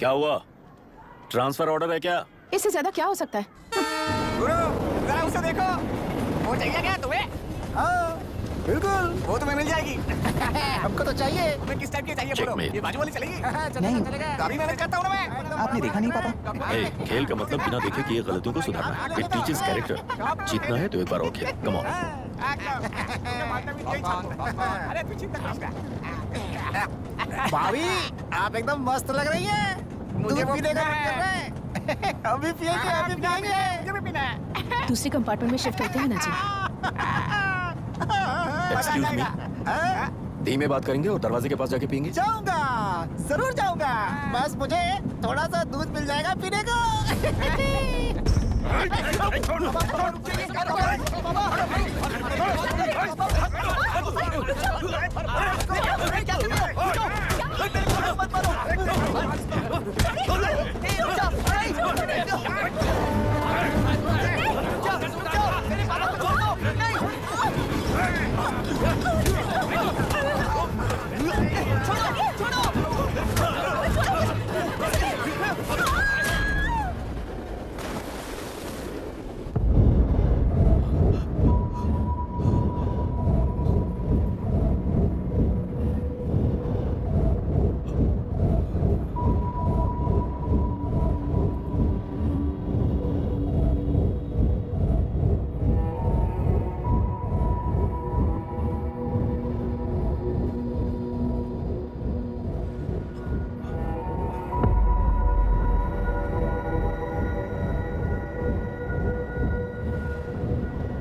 क्या हुआ? ट्रांसफर ऑर्डर है क्या? इससे ज्यादा क्या हो सकता है? जरा उसे देखो, वो चाहिए क्या तुम्हें? हाँ बिल्कुल, वो तुम्हें मिल जाएगी। हमको तो चाहिए। तुम्हें किस टाइप की चाहिए बोलो? Checkmate. ये बाजू वाली चलेगी? नहीं, काफी मेहनत करता हूँ ना मैं। आपने देखा नहीं पापा? ए, खेल का मतलब बिना देखे किए गलतियों को सुधारना। It teaches character. जीतना है तो एक बार और खेल। Come on. भाभी आप एकदम मस्त लग रही हैं। मुझे पीने का मन कर रहा है। अभी पिएंगे, अभी पिएंगे। दूसरी कंपार्टमेंट में शिफ्ट होते हैं ना जी। Excuse me. धीमे बात करेंगे और दरवाजे के पास जाके पियेंगे। जाऊंगा, जरूर जाऊंगा। बस मुझे थोड़ा सा दूध मिल जाएगा पीने को।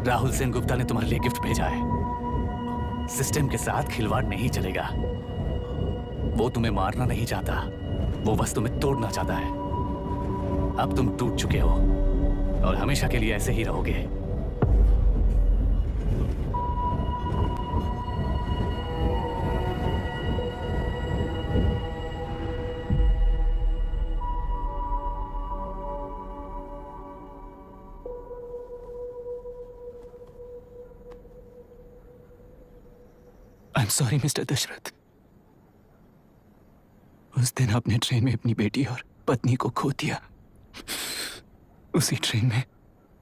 राहुल सेन गुप्ता ने तुम्हारे लिए गिफ्ट भेजा है। सिस्टम के साथ खिलवाड़ नहीं चलेगा। वो तुम्हें मारना नहीं चाहता, वो बस तुम्हें तोड़ना चाहता है। अब तुम टूट चुके हो और हमेशा के लिए ऐसे ही रहोगे। I am sorry mister Dashrath. उस दिन आपने ट्रेन में अपनी बेटी और पत्नी को खो दिया। उसी ट्रेन में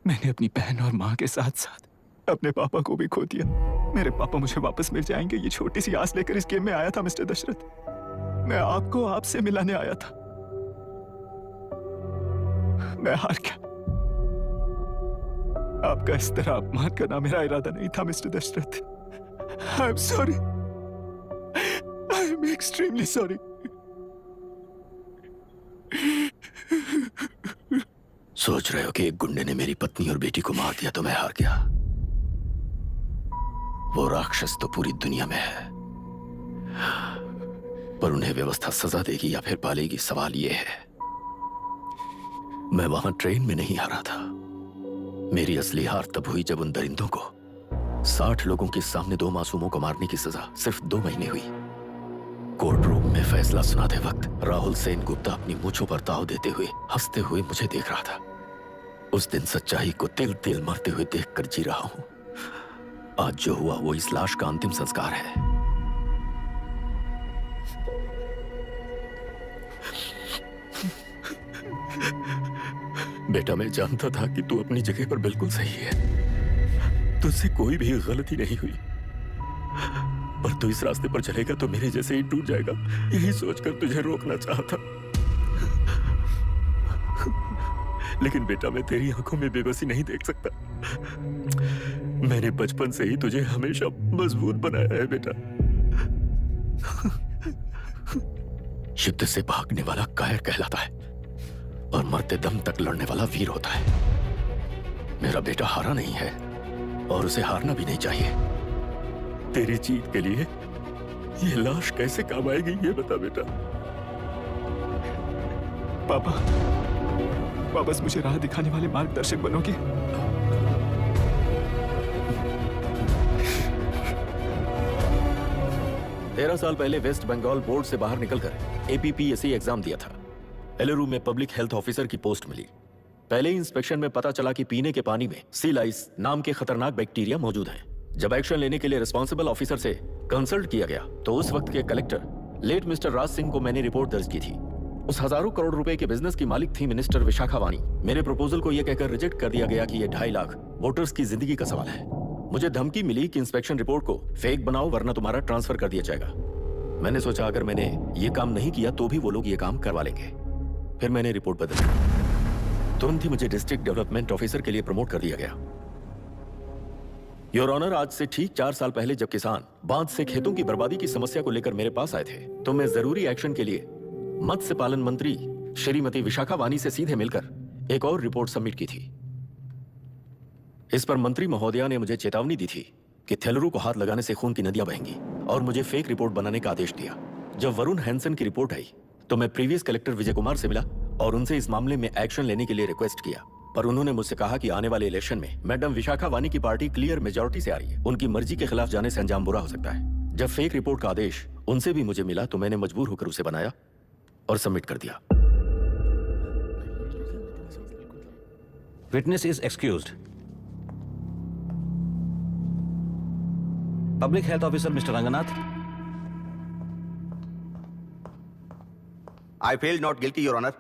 मैंने अपनी बहन और माँ के साथ साथ अपने पापा को भी खो दिया। मेरे पापा मुझे वापस मिल जाएंगे, ये छोटी सी आस लेकर इस गेम में आया था मिस्टर दशरथ। मैं आपको आपसे मिलाने आया था। मैं हार गया। आपका इस तरह अपमान करना मेरा इरादा नहीं था mister Dashrath. I'm sorry. I'm extremely sorry. सोच रहे हो कि एक गुंडे ने मेरी पत्नी और बेटी को मार दिया तो मैं हार गया? वो राक्षस तो पूरी दुनिया में है, पर उन्हें व्यवस्था सजा देगी या फिर पालेगी, सवाल ये है। मैं वहां ट्रेन में नहीं हारा था। मेरी असली हार तब हुई जब उन दरिंदों को 60 लोगों के सामने 2 मासूमों को मारने की सजा सिर्फ 2 महीने हुई। कोर्ट रूम में फैसला सुनाते वक्त राहुल सेन गुप्ता अपनी मूंछों पर ताव देते हुए हंसते हुए मुझे देख रहा था। उस दिन सच्चाई को तिल तिल मरते हुए देखकर जी रहा हूं। आज जो हुआ वो इस लाश का अंतिम संस्कार है। बेटा, मैं जानता था कि तू अपनी जगह पर बिल्कुल सही है। तुझसे कोई भी गलती नहीं हुई, पर तू इस रास्ते पर चलेगा तो मेरे जैसे ही टूट जाएगा, यही सोचकर तुझे रोकना चाहता। लेकिन बेटा, मैं तेरी आंखों में बेबसी नहीं देख सकता। मैंने बचपन से ही तुझे हमेशा मजबूत बनाया है बेटा। युद्ध से भागने वाला कायर कहलाता है और मरते दम तक लड़ने वाला वीर होता है। मेरा बेटा हारा नहीं है और उसे हारना भी नहीं चाहिए। तेरी जीत के लिए ये लाश कैसे काम आएगी, ये बता बेटा। पापा, वापस मुझे राह दिखाने वाले मार्गदर्शक बनोगे? तेरह साल पहले वेस्ट बंगाल बोर्ड से बाहर निकलकर एपीपीएससी एग्जाम दिया था। एलरू में पब्लिक हेल्थ ऑफिसर की पोस्ट मिली। पहले ही इंस्पेक्शन में पता चला कि पीने के पानी में सी लाइस नाम के खतरनाक बैक्टीरिया मौजूद हैं। जब एक्शन लेने के लिए रिस्पॉन्सिबल ऑफिसर से कंसल्ट किया गया तो उस वक्त के collector late mister Raj Singh को मैंने रिपोर्ट दर्ज की थी। उस हजारों करोड़ रुपए के बिजनेस की मालिक थी मिनिस्टर विशाखा वानी। मेरे प्रपोजल को यह कहकर रिजेक्ट कर दिया गया कि यह 2.5 लाख वोटर्स की जिंदगी का सवाल है। मुझे धमकी मिली कि इंस्पेक्शन रिपोर्ट को फेक बनाओ वरना तुम्हारा ट्रांसफर कर दिया जाएगा। मैंने सोचा अगर मैंने ये काम नहीं किया तो भी वो लोग ये काम करवा लेंगे। फिर मैंने रिपोर्ट बदली। तुरंत ही मुझे डिस्ट्रिक्ट डेवलपमेंट ऑफिसर के लिए प्रमोट कर दिया गया। योर ऑनर, आज से ठीक 4 साल पहले जब किसान बांध से खेतों की बर्बादी की समस्या को लेकर मेरे पास आए थे तो मैं जरूरी एक्शन के लिए मत्स्य पालन मंत्री श्रीमती विशाखा वानी से सीधे मिलकर एक और रिपोर्ट सबमिट की थी। इस पर मंत्री महोदया ने मुझे चेतावनी दी थी कि थेलरू को हाथ लगाने से खून की नदियां बहेंगी और मुझे फेक रिपोर्ट बनाने का आदेश दिया। जब वरुण हैंसन की रिपोर्ट आई तो मैं प्रीवियस कलेक्टर विजय कुमार से मिला और उनसे इस मामले में एक्शन लेने के लिए रिक्वेस्ट किया, पर उन्होंने मुझसे कहा कि आने वाले इलेक्शन में मैडम विशाखा वानी की पार्टी क्लियर मेजॉरिटी से आ रही है, उनकी मर्जी के खिलाफ जाने से अंजाम बुरा हो सकता है। जब फेक रिपोर्ट का आदेश उनसे भी मुझे मिला तो मैंने मजबूर होकर उसे बनाया और सबमिट कर दिया। Witness is excused. Public health officer mister Ranganath. I feel not guilty your honour.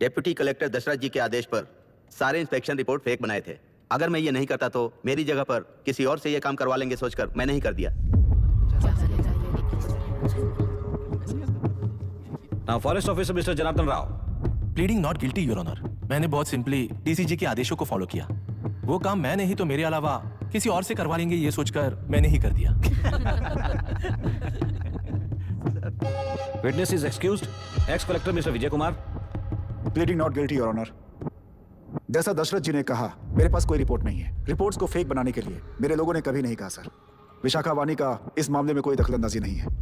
Deputy collector Dasharath ji के आदेश पर सारे इंस्पेक्शन रिपोर्ट फेक बनाए थे। अगर मैं ये नहीं करता तो मेरी जगह पर किसी और से ये काम करवा लेंगे सोचकर मैं नहीं कर दिया। Now forest officer mister Janardhan Rao. Pleading not guilty your honour. मैंने बहुत सिंपली डीसीजी के आदेशों को फॉलो किया। वो काम मैं नहीं तो मेरे अलावा किसी और से करवा लेंगे ये सोचकर मैंने ही कर दिया। Witness is excused. Ex collector mister Vijay Kumar. Pleading not guilty your honour. जैसा दशरथ जी ने कहा मेरे पास कोई रिपोर्ट नहीं है। रिपोर्ट्स को फेक बनाने के लिए मेरे लोगों ने कभी नहीं कहा सर। विशाखा वानी का इस मामले में कोई दखलंदाजी नहीं है।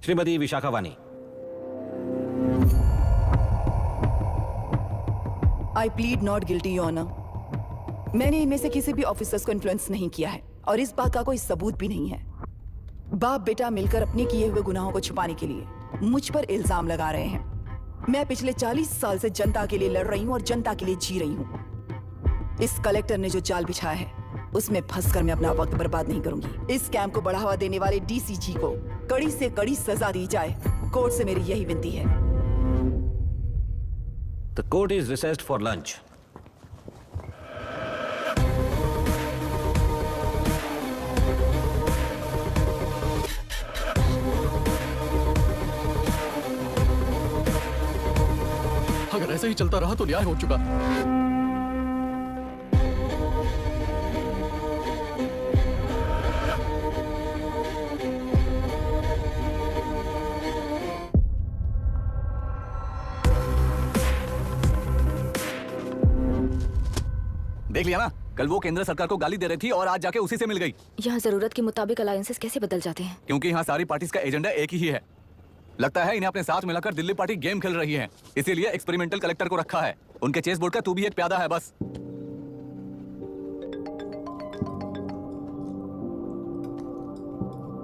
Shrimati Vishakha Vani. I plead not guilty your honour. मैंने इनमें से किसी भी ऑफिसर्स को इन्फ्लुएंस नहीं किया है और इस बात का कोई सबूत भी नहीं है। बाप बेटा मिलकर अपने किए हुए गुनाहों को छुपाने के लिए मुझ पर इल्जाम लगा रहे हैं। मैं पिछले 40 साल से जनता के लिए लड़ रही हूँ और जनता के लिए जी रही हूँ। इस कलेक्टर ने जो जाल बिछाया है उसमें फंसकर मैं अपना वक्त बर्बाद नहीं करूंगी। इस कैंप को बढ़ावा देने वाले डीसीजी को कड़ी से कड़ी सजा दी जाए। कोर्ट से मेरी यही विनती है। The court is recessed for lunch. अगर ऐसे ही चलता रहा तो न्याय हो चुका। देख लिया ना, कल वो केंद्र सरकार को गाली दे रही थी और आज जाके उसी से मिल गई। यहाँ जरूरत के मुताबिक अलायंसेस कैसे बदल जाते हैं? क्योंकि यहाँ सारी पार्टीज का एजेंडा एक ही है। लगता है इन्हें अपने साथ मिलाकर दिल्ली पार्टी गेम खेल रही है, इसीलिए एक्सपेरिमेंटल कलेक्टर को रखा है। उनके चेस बोर्ड का तू भी एक प्यादा है बस।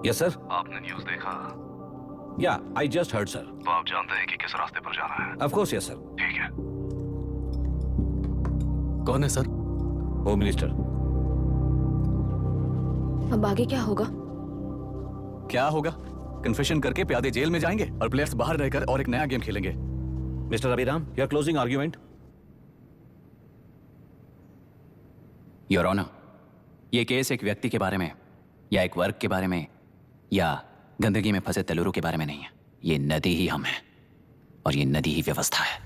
Yes sir. आपने न्यूज़ देखा? या आई जस्ट हर्ड सर। तो आप जानते हैं कि किस रास्ते पर जाना है? Of course yes sir. ठीक है। कौन है सर? Home minister. अब आगे क्या होगा? क्या होगा? कन्फेशन करके प्यादे जेल में जाएंगे और प्लेयर्स बाहर रहकर और एक नया गेम खेलेंगे। Mister Abhiram, your closing argument. Your honour, ये केस एक व्यक्ति के बारे में या एक वर्ग के बारे में या गंदगी में फंसे तेलुरु के बारे में नहीं है। ये नदी ही हम हैं और ये नदी ही व्यवस्था है।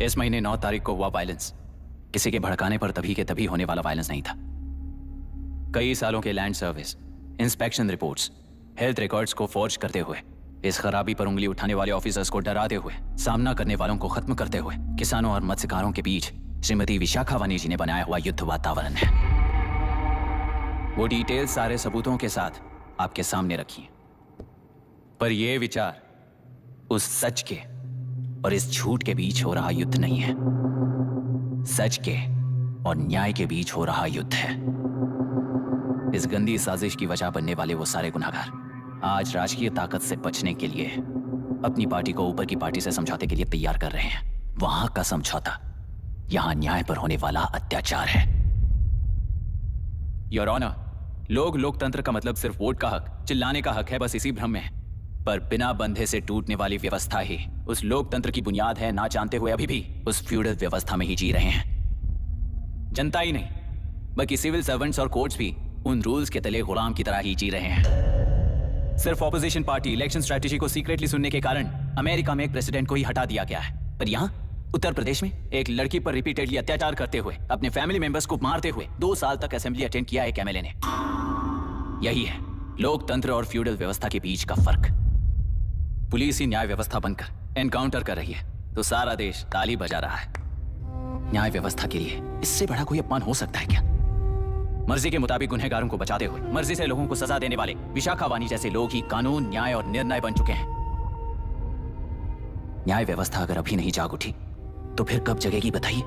इस महीने 9 तारीख को हुआ वायलेंस किसी के भड़काने पर तभी के तभी होने वाला वायलेंस नहीं था। कई सालों के land service, inspection reports, health records को फॉर्ज करते हुए, इस खराबी पर उंगली उठाने वाले ऑफिसर्स को डराते हुए, सामना करने वालों को खत्म करते हुए किसानों और मत्स्यकारों के बीच श्रीमती विशाखा वानी जी ने बनाया हुआ युद्ध वातावरण है। वो डिटेल सारे सबूतों के साथ आपके सामने रखी है। पर यह विचार उस सच के और इस झूठ के बीच हो रहा युद्ध नहीं है, सच के और न्याय के बीच हो रहा युद्ध है। इस गंदी साजिश की वजह बनने वाले वो सारे गुनाहगार आज राजकीय ताकत से बचने के लिए अपनी पार्टी को ऊपर की पार्टी से समझौते के लिए तैयार कर रहे हैं। वहां का समझौता यहां न्याय पर होने वाला अत्याचार है। योर ऑनर, लोग लोकतंत्र का मतलब सिर्फ वोट का हक, चिल्लाने का हक है, बस इसी भ्रम में है। पर बिना बंधे से टूटने वाली व्यवस्था ही उस लोकतंत्र की बुनियाद है, ना जानते हुए अभी भी उस फ्यूडल व्यवस्था में ही जी रहे हैं। जनता ही नहीं बल्कि सिविल सर्वेंट्स और कोर्ट्स भी उन रूल्स के तले गुलाम की तरह ही जी रहे हैं। सिर्फ ऑपोजिशन पार्टी इलेक्शन स्ट्रैटेजी को सीक्रेटली सुनने के कारण अमेरिका में एक प्रेसिडेंट को ही हटा दिया गया है, पर यहाँ उत्तर प्रदेश में एक लड़की पर रिपीटेडली अत्याचार करते हुए, अपने फैमिली मेंबर्स को मारते हुए 2 साल तक असेंबली अटेंड किया एक एमएलए ने। यही है लोकतंत्र और फ्यूडल व्यवस्था के बीच का फर्क। पुलिस ही न्याय व्यवस्था बनकर एनकाउंटर कर रही है तो सारा देश ताली बजा रहा है। न्याय व्यवस्था के लिए इससे बड़ा कोई अपमान हो सकता है क्या? मर्जी के मुताबिक गुनहगारों को बचाते हुए मर्जी से लोगों को सजा देने वाले विशाखा वानी जैसे लोग ही कानून, न्याय और निर्णय बन चुके हैं। न्याय व्यवस्था अगर अभी नहीं जाग उठी तो फिर कब जगेगी बताइए?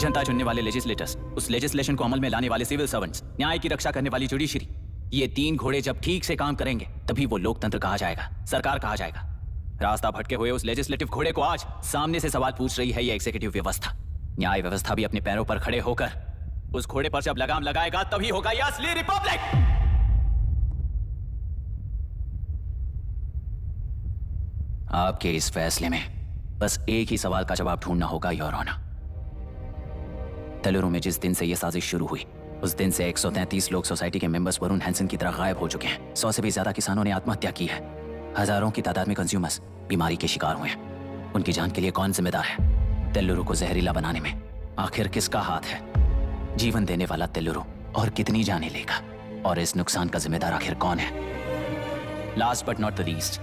जनता चुनने वाले लेजिस्लेटर्स, उस लेजिस्लेशन को अमल में लाने वाले सिविल सर्वेंट्स, न्याय की रक्षा करने वाली जुडिशरी, ये 3 घोड़े जब ठीक से काम करेंगे तभी वो लोकतंत्र कहा जाएगा, सरकार कहा जाएगा। रास्ता भटके हुए उस लेजिस्लेटिव घोड़े को आज सामने से सवाल पूछ रही है ये एग्जीक्यूटिव व्यवस्था। न्याय व्यवस्था भी अपने पैरों पर खड़े होकर उस घोड़े पर जब लगाम लगाएगा तभी होगा ये असली रिपब्लिक। आपके इस फैसले में बस एक ही सवाल का जवाब ढूंढना होगा, योर ऑनर। तेलुरु में जिस दिन से यह साजिश शुरू हुई उस दिन से 133 लोग सोसाइटी के मेंबर्स वरुण हैंसन की तरह गायब हो चुके हैं। 100 से भी ज्यादा किसानों ने आत्महत्या की है। हजारों की तादाद में कंज्यूमर्स बीमारी के शिकार हुए हैं। उनकी जान के लिए कौन जिम्मेदार है? तेलुरु को जहरीला बनाने में आखिर किसका हाथ है? जीवन देने वाला तेलुरु और कितनी जाने लेगा? और इस नुकसान का जिम्मेदार आखिर कौन है? Last but not the least,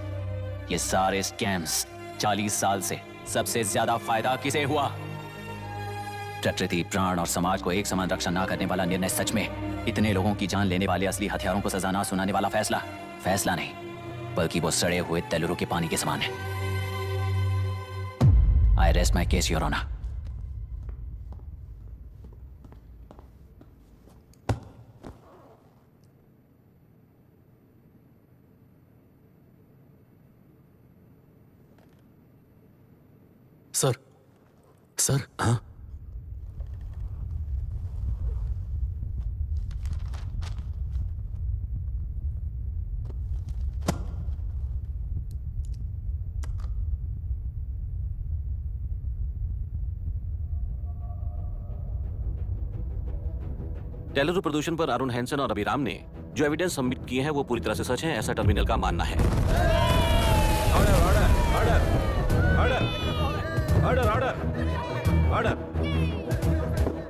ये सारे स्कैम्स 40 साल से सबसे ज्यादा फायदा किसे हुआ? प्रकृति, प्राण और समाज को एक समान रक्षा ना करने वाला निर्णय, सच में इतने लोगों की जान लेने वाले असली हथियारों को सजा ना सुनाने वाला फैसला नहीं बल्कि वो सड़े हुए तेलुरु के पानी के समान है। I rest my case, your honour. Sir, हाँ? तेलुरु प्रदूषण पर अरुण हैंसन और अभिराम ने जो एविडेंस सबमिट किए हैं वो पूरी तरह से सच है, ऐसा टर्मिनल का मानना है।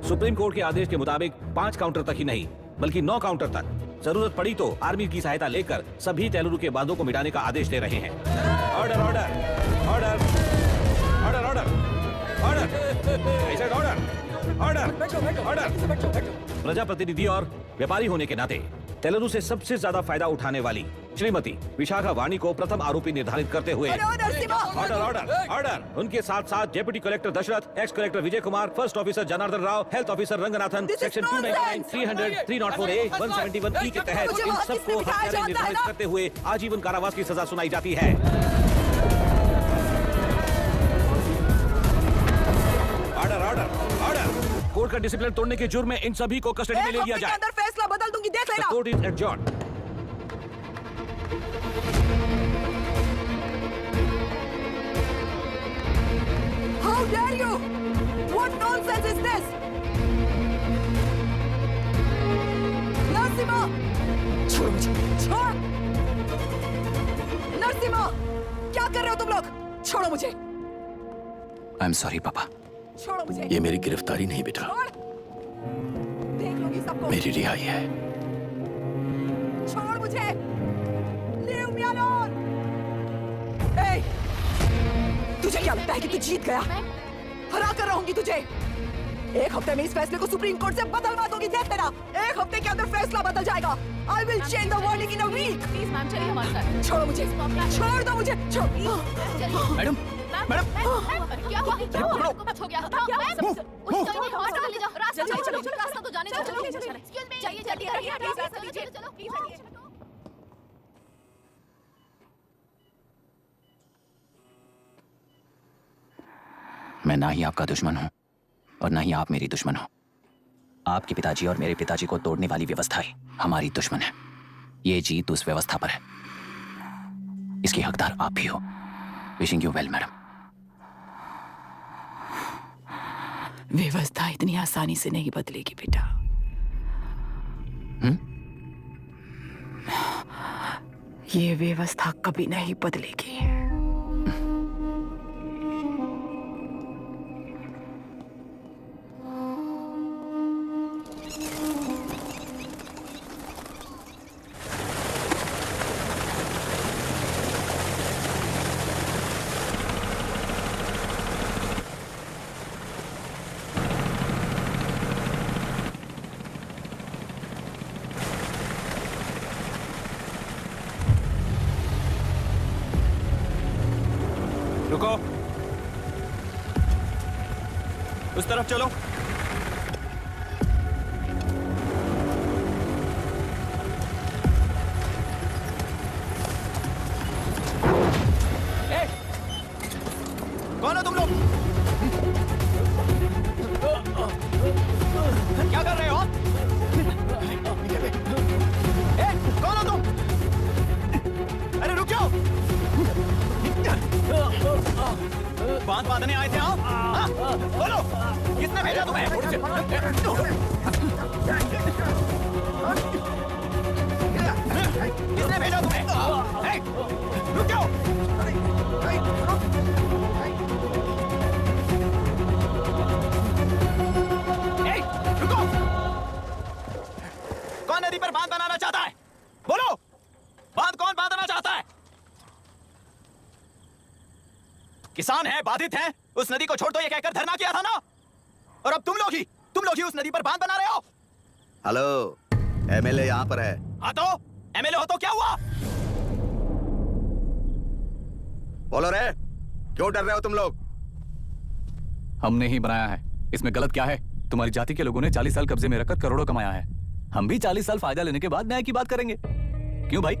सुप्रीम कोर्ट के आदेश के मुताबिक 5 काउंटर तक ही नहीं बल्कि 9 काउंटर तक, जरूरत पड़ी तो आर्मी की सहायता लेकर सभी तेलुरु के बांधों को मिटाने का आदेश दे रहे हैं। Order order order order order order order. प्रजाप्रतिनिधि और व्यापारी होने के नाते तेलुरु से सबसे ज्यादा फायदा उठाने वाली श्रीमती विशाखा वानी को प्रथम आरोपी निर्धारित करते हुए ऑर्डर ऑर्डर ऑर्डर। उनके साथ साथ deputy collector Dasharath, ex collector Vijay Kumar, first officer Janardhan Rao, health officer Ranganathan, section 299, 300, 304A, 171E के तहत इन सबको हत्यारे निर्धारित करते हुए आजीवन कारावास की सजा सुनाई जाती है। Order order order. कोर्ट का डिसिप्लिन तोड़ने के जुर्म में इन सभी को कस्टडी में ले लिया जाए। अंदर फैसला बदल दूंगी, देख लेना। Court is adjourned. How dare you? What nonsense is this? Narasimha, छोड़ो मुझे, छोड़। नरसिम्हा, क्या कर रहे हो तुम लोग? छोड़ो मुझे। आई एम सॉरी पापा। छोड़ो मुझे। ये मेरी गिरफ्तारी नहीं बेटा, देख लूंगी सबको। मेरी रिहाई है। छोड़ मुझे। Leave me alone. Hey, तुझे क्या लगता है कि तू जीत गया? हरा कर रहूंगी तुझे। 1 हफ्ते में इस फैसले को सुप्रीम कोर्ट से बदलवा दूंगी, देख लेना। 1 हफ्ते के अंदर फैसला बदल जाएगा। I will change the verdict in a week. Please ma'am, चलिए हमारे साथ। छोड़ो मुझे, छोड़ दो मुझे, छोड़। मैडम, मैडम, क्या हुआ? कुछ हो गया? हॉस्पिटल ले जाओ। रास्ता चलो, रास्ता तो जाने दो। एक्सक्यूज मी, चाहिए जल्दी आइए। चलो प्लीज। मैं ना ही आपका दुश्मन हूं और ना ही आप मेरी दुश्मन हो। आपके पिताजी और मेरे पिताजी को तोड़ने वाली व्यवस्था ही हमारी दुश्मन है। ये जीत उस व्यवस्था पर है। इसकी हकदार आप भी हो। Wishing you well madam. व्यवस्था इतनी आसानी से नहीं बदलेगी बेटा। ये व्यवस्था कभी नहीं बदलेगी। रुको, उस तरफ चलो। कौन हो तुम लोग? क्या कर रहे हो? कौन हो तुम? अरे रुक जाओ। बांध बांधने आए थे आप? बोलो, किसने भेजा तुम्हें? किसने भेजा तुम्हें? रुक जाओ। रुको। कौन नदी पर बांध बनाना चाहता है? बोलो, बांध कौन बांधना चाहता है? किसान है, बाधित है, उस नदी को छोड़ दो ये कहकर धरना किया था ना। और अब तुम लोग ही उस नदी पर बांध बना रहे हो। हेलो, एमएलए यहाँ पर है। हाँ तो एमएलए हो तो क्या हुआ? बोलो रे, क्यों डर रहे हो तुम लोग? हमने ही बनाया है, इसमें गलत क्या है? तुम्हारी जाति के लोगों ने 40 साल कब्जे में रखकर करोड़ों कमाया है। हम भी 40 साल फायदा लेने के बाद न्याय की बात करेंगे। क्यों भाई?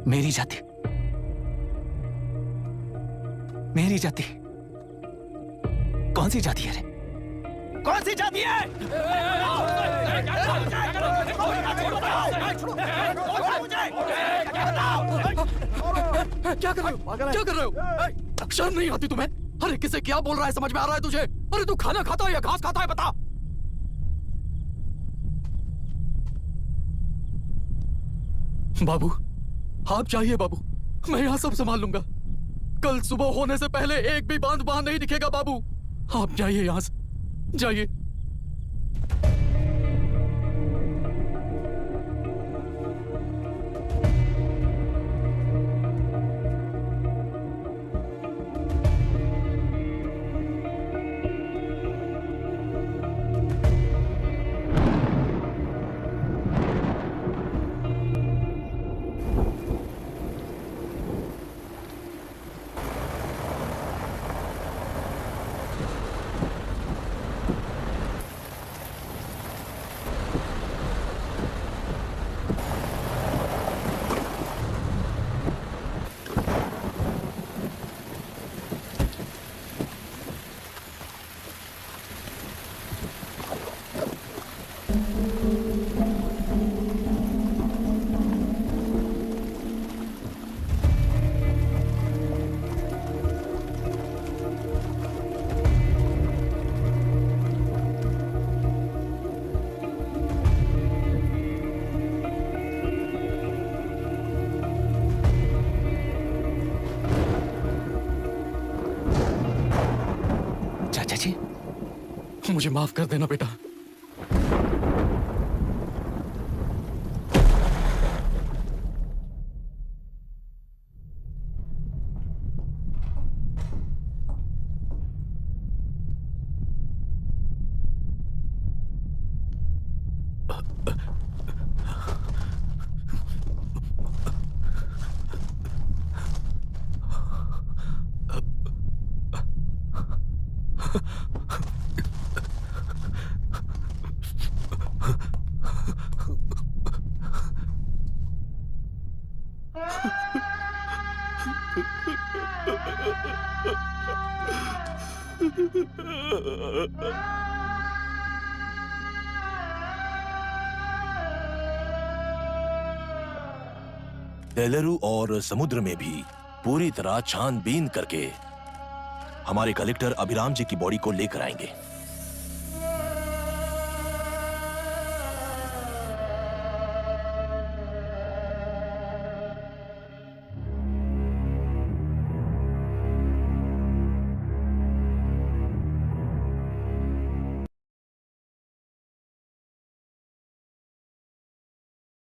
मेरी जाति, मेरी जाति कौन सी जाति है रे? कौन सी जाति है? क्या कर रहे हो? क्या कर रहे हो? शर्म नहीं आती तुम्हें? अरे किसे क्या बोल रहा है, समझ में आ रहा है तुझे? अरे तू खाना खाता है या घास खाता है, बता। बाबू, आप चाहिए बाबू, मैं यहाँ सब संभाल लूंगा। कल सुबह होने से पहले एक भी बांध बाहर नहीं दिखेगा बाबू। आप जाइए यहाँ से, जाइए। मुझे माफ कर देना बेटा। तेलुरु और समुद्र में भी पूरी तरह छानबीन करके हमारे कलेक्टर अभिराम जी की बॉडी को लेकर आएंगे।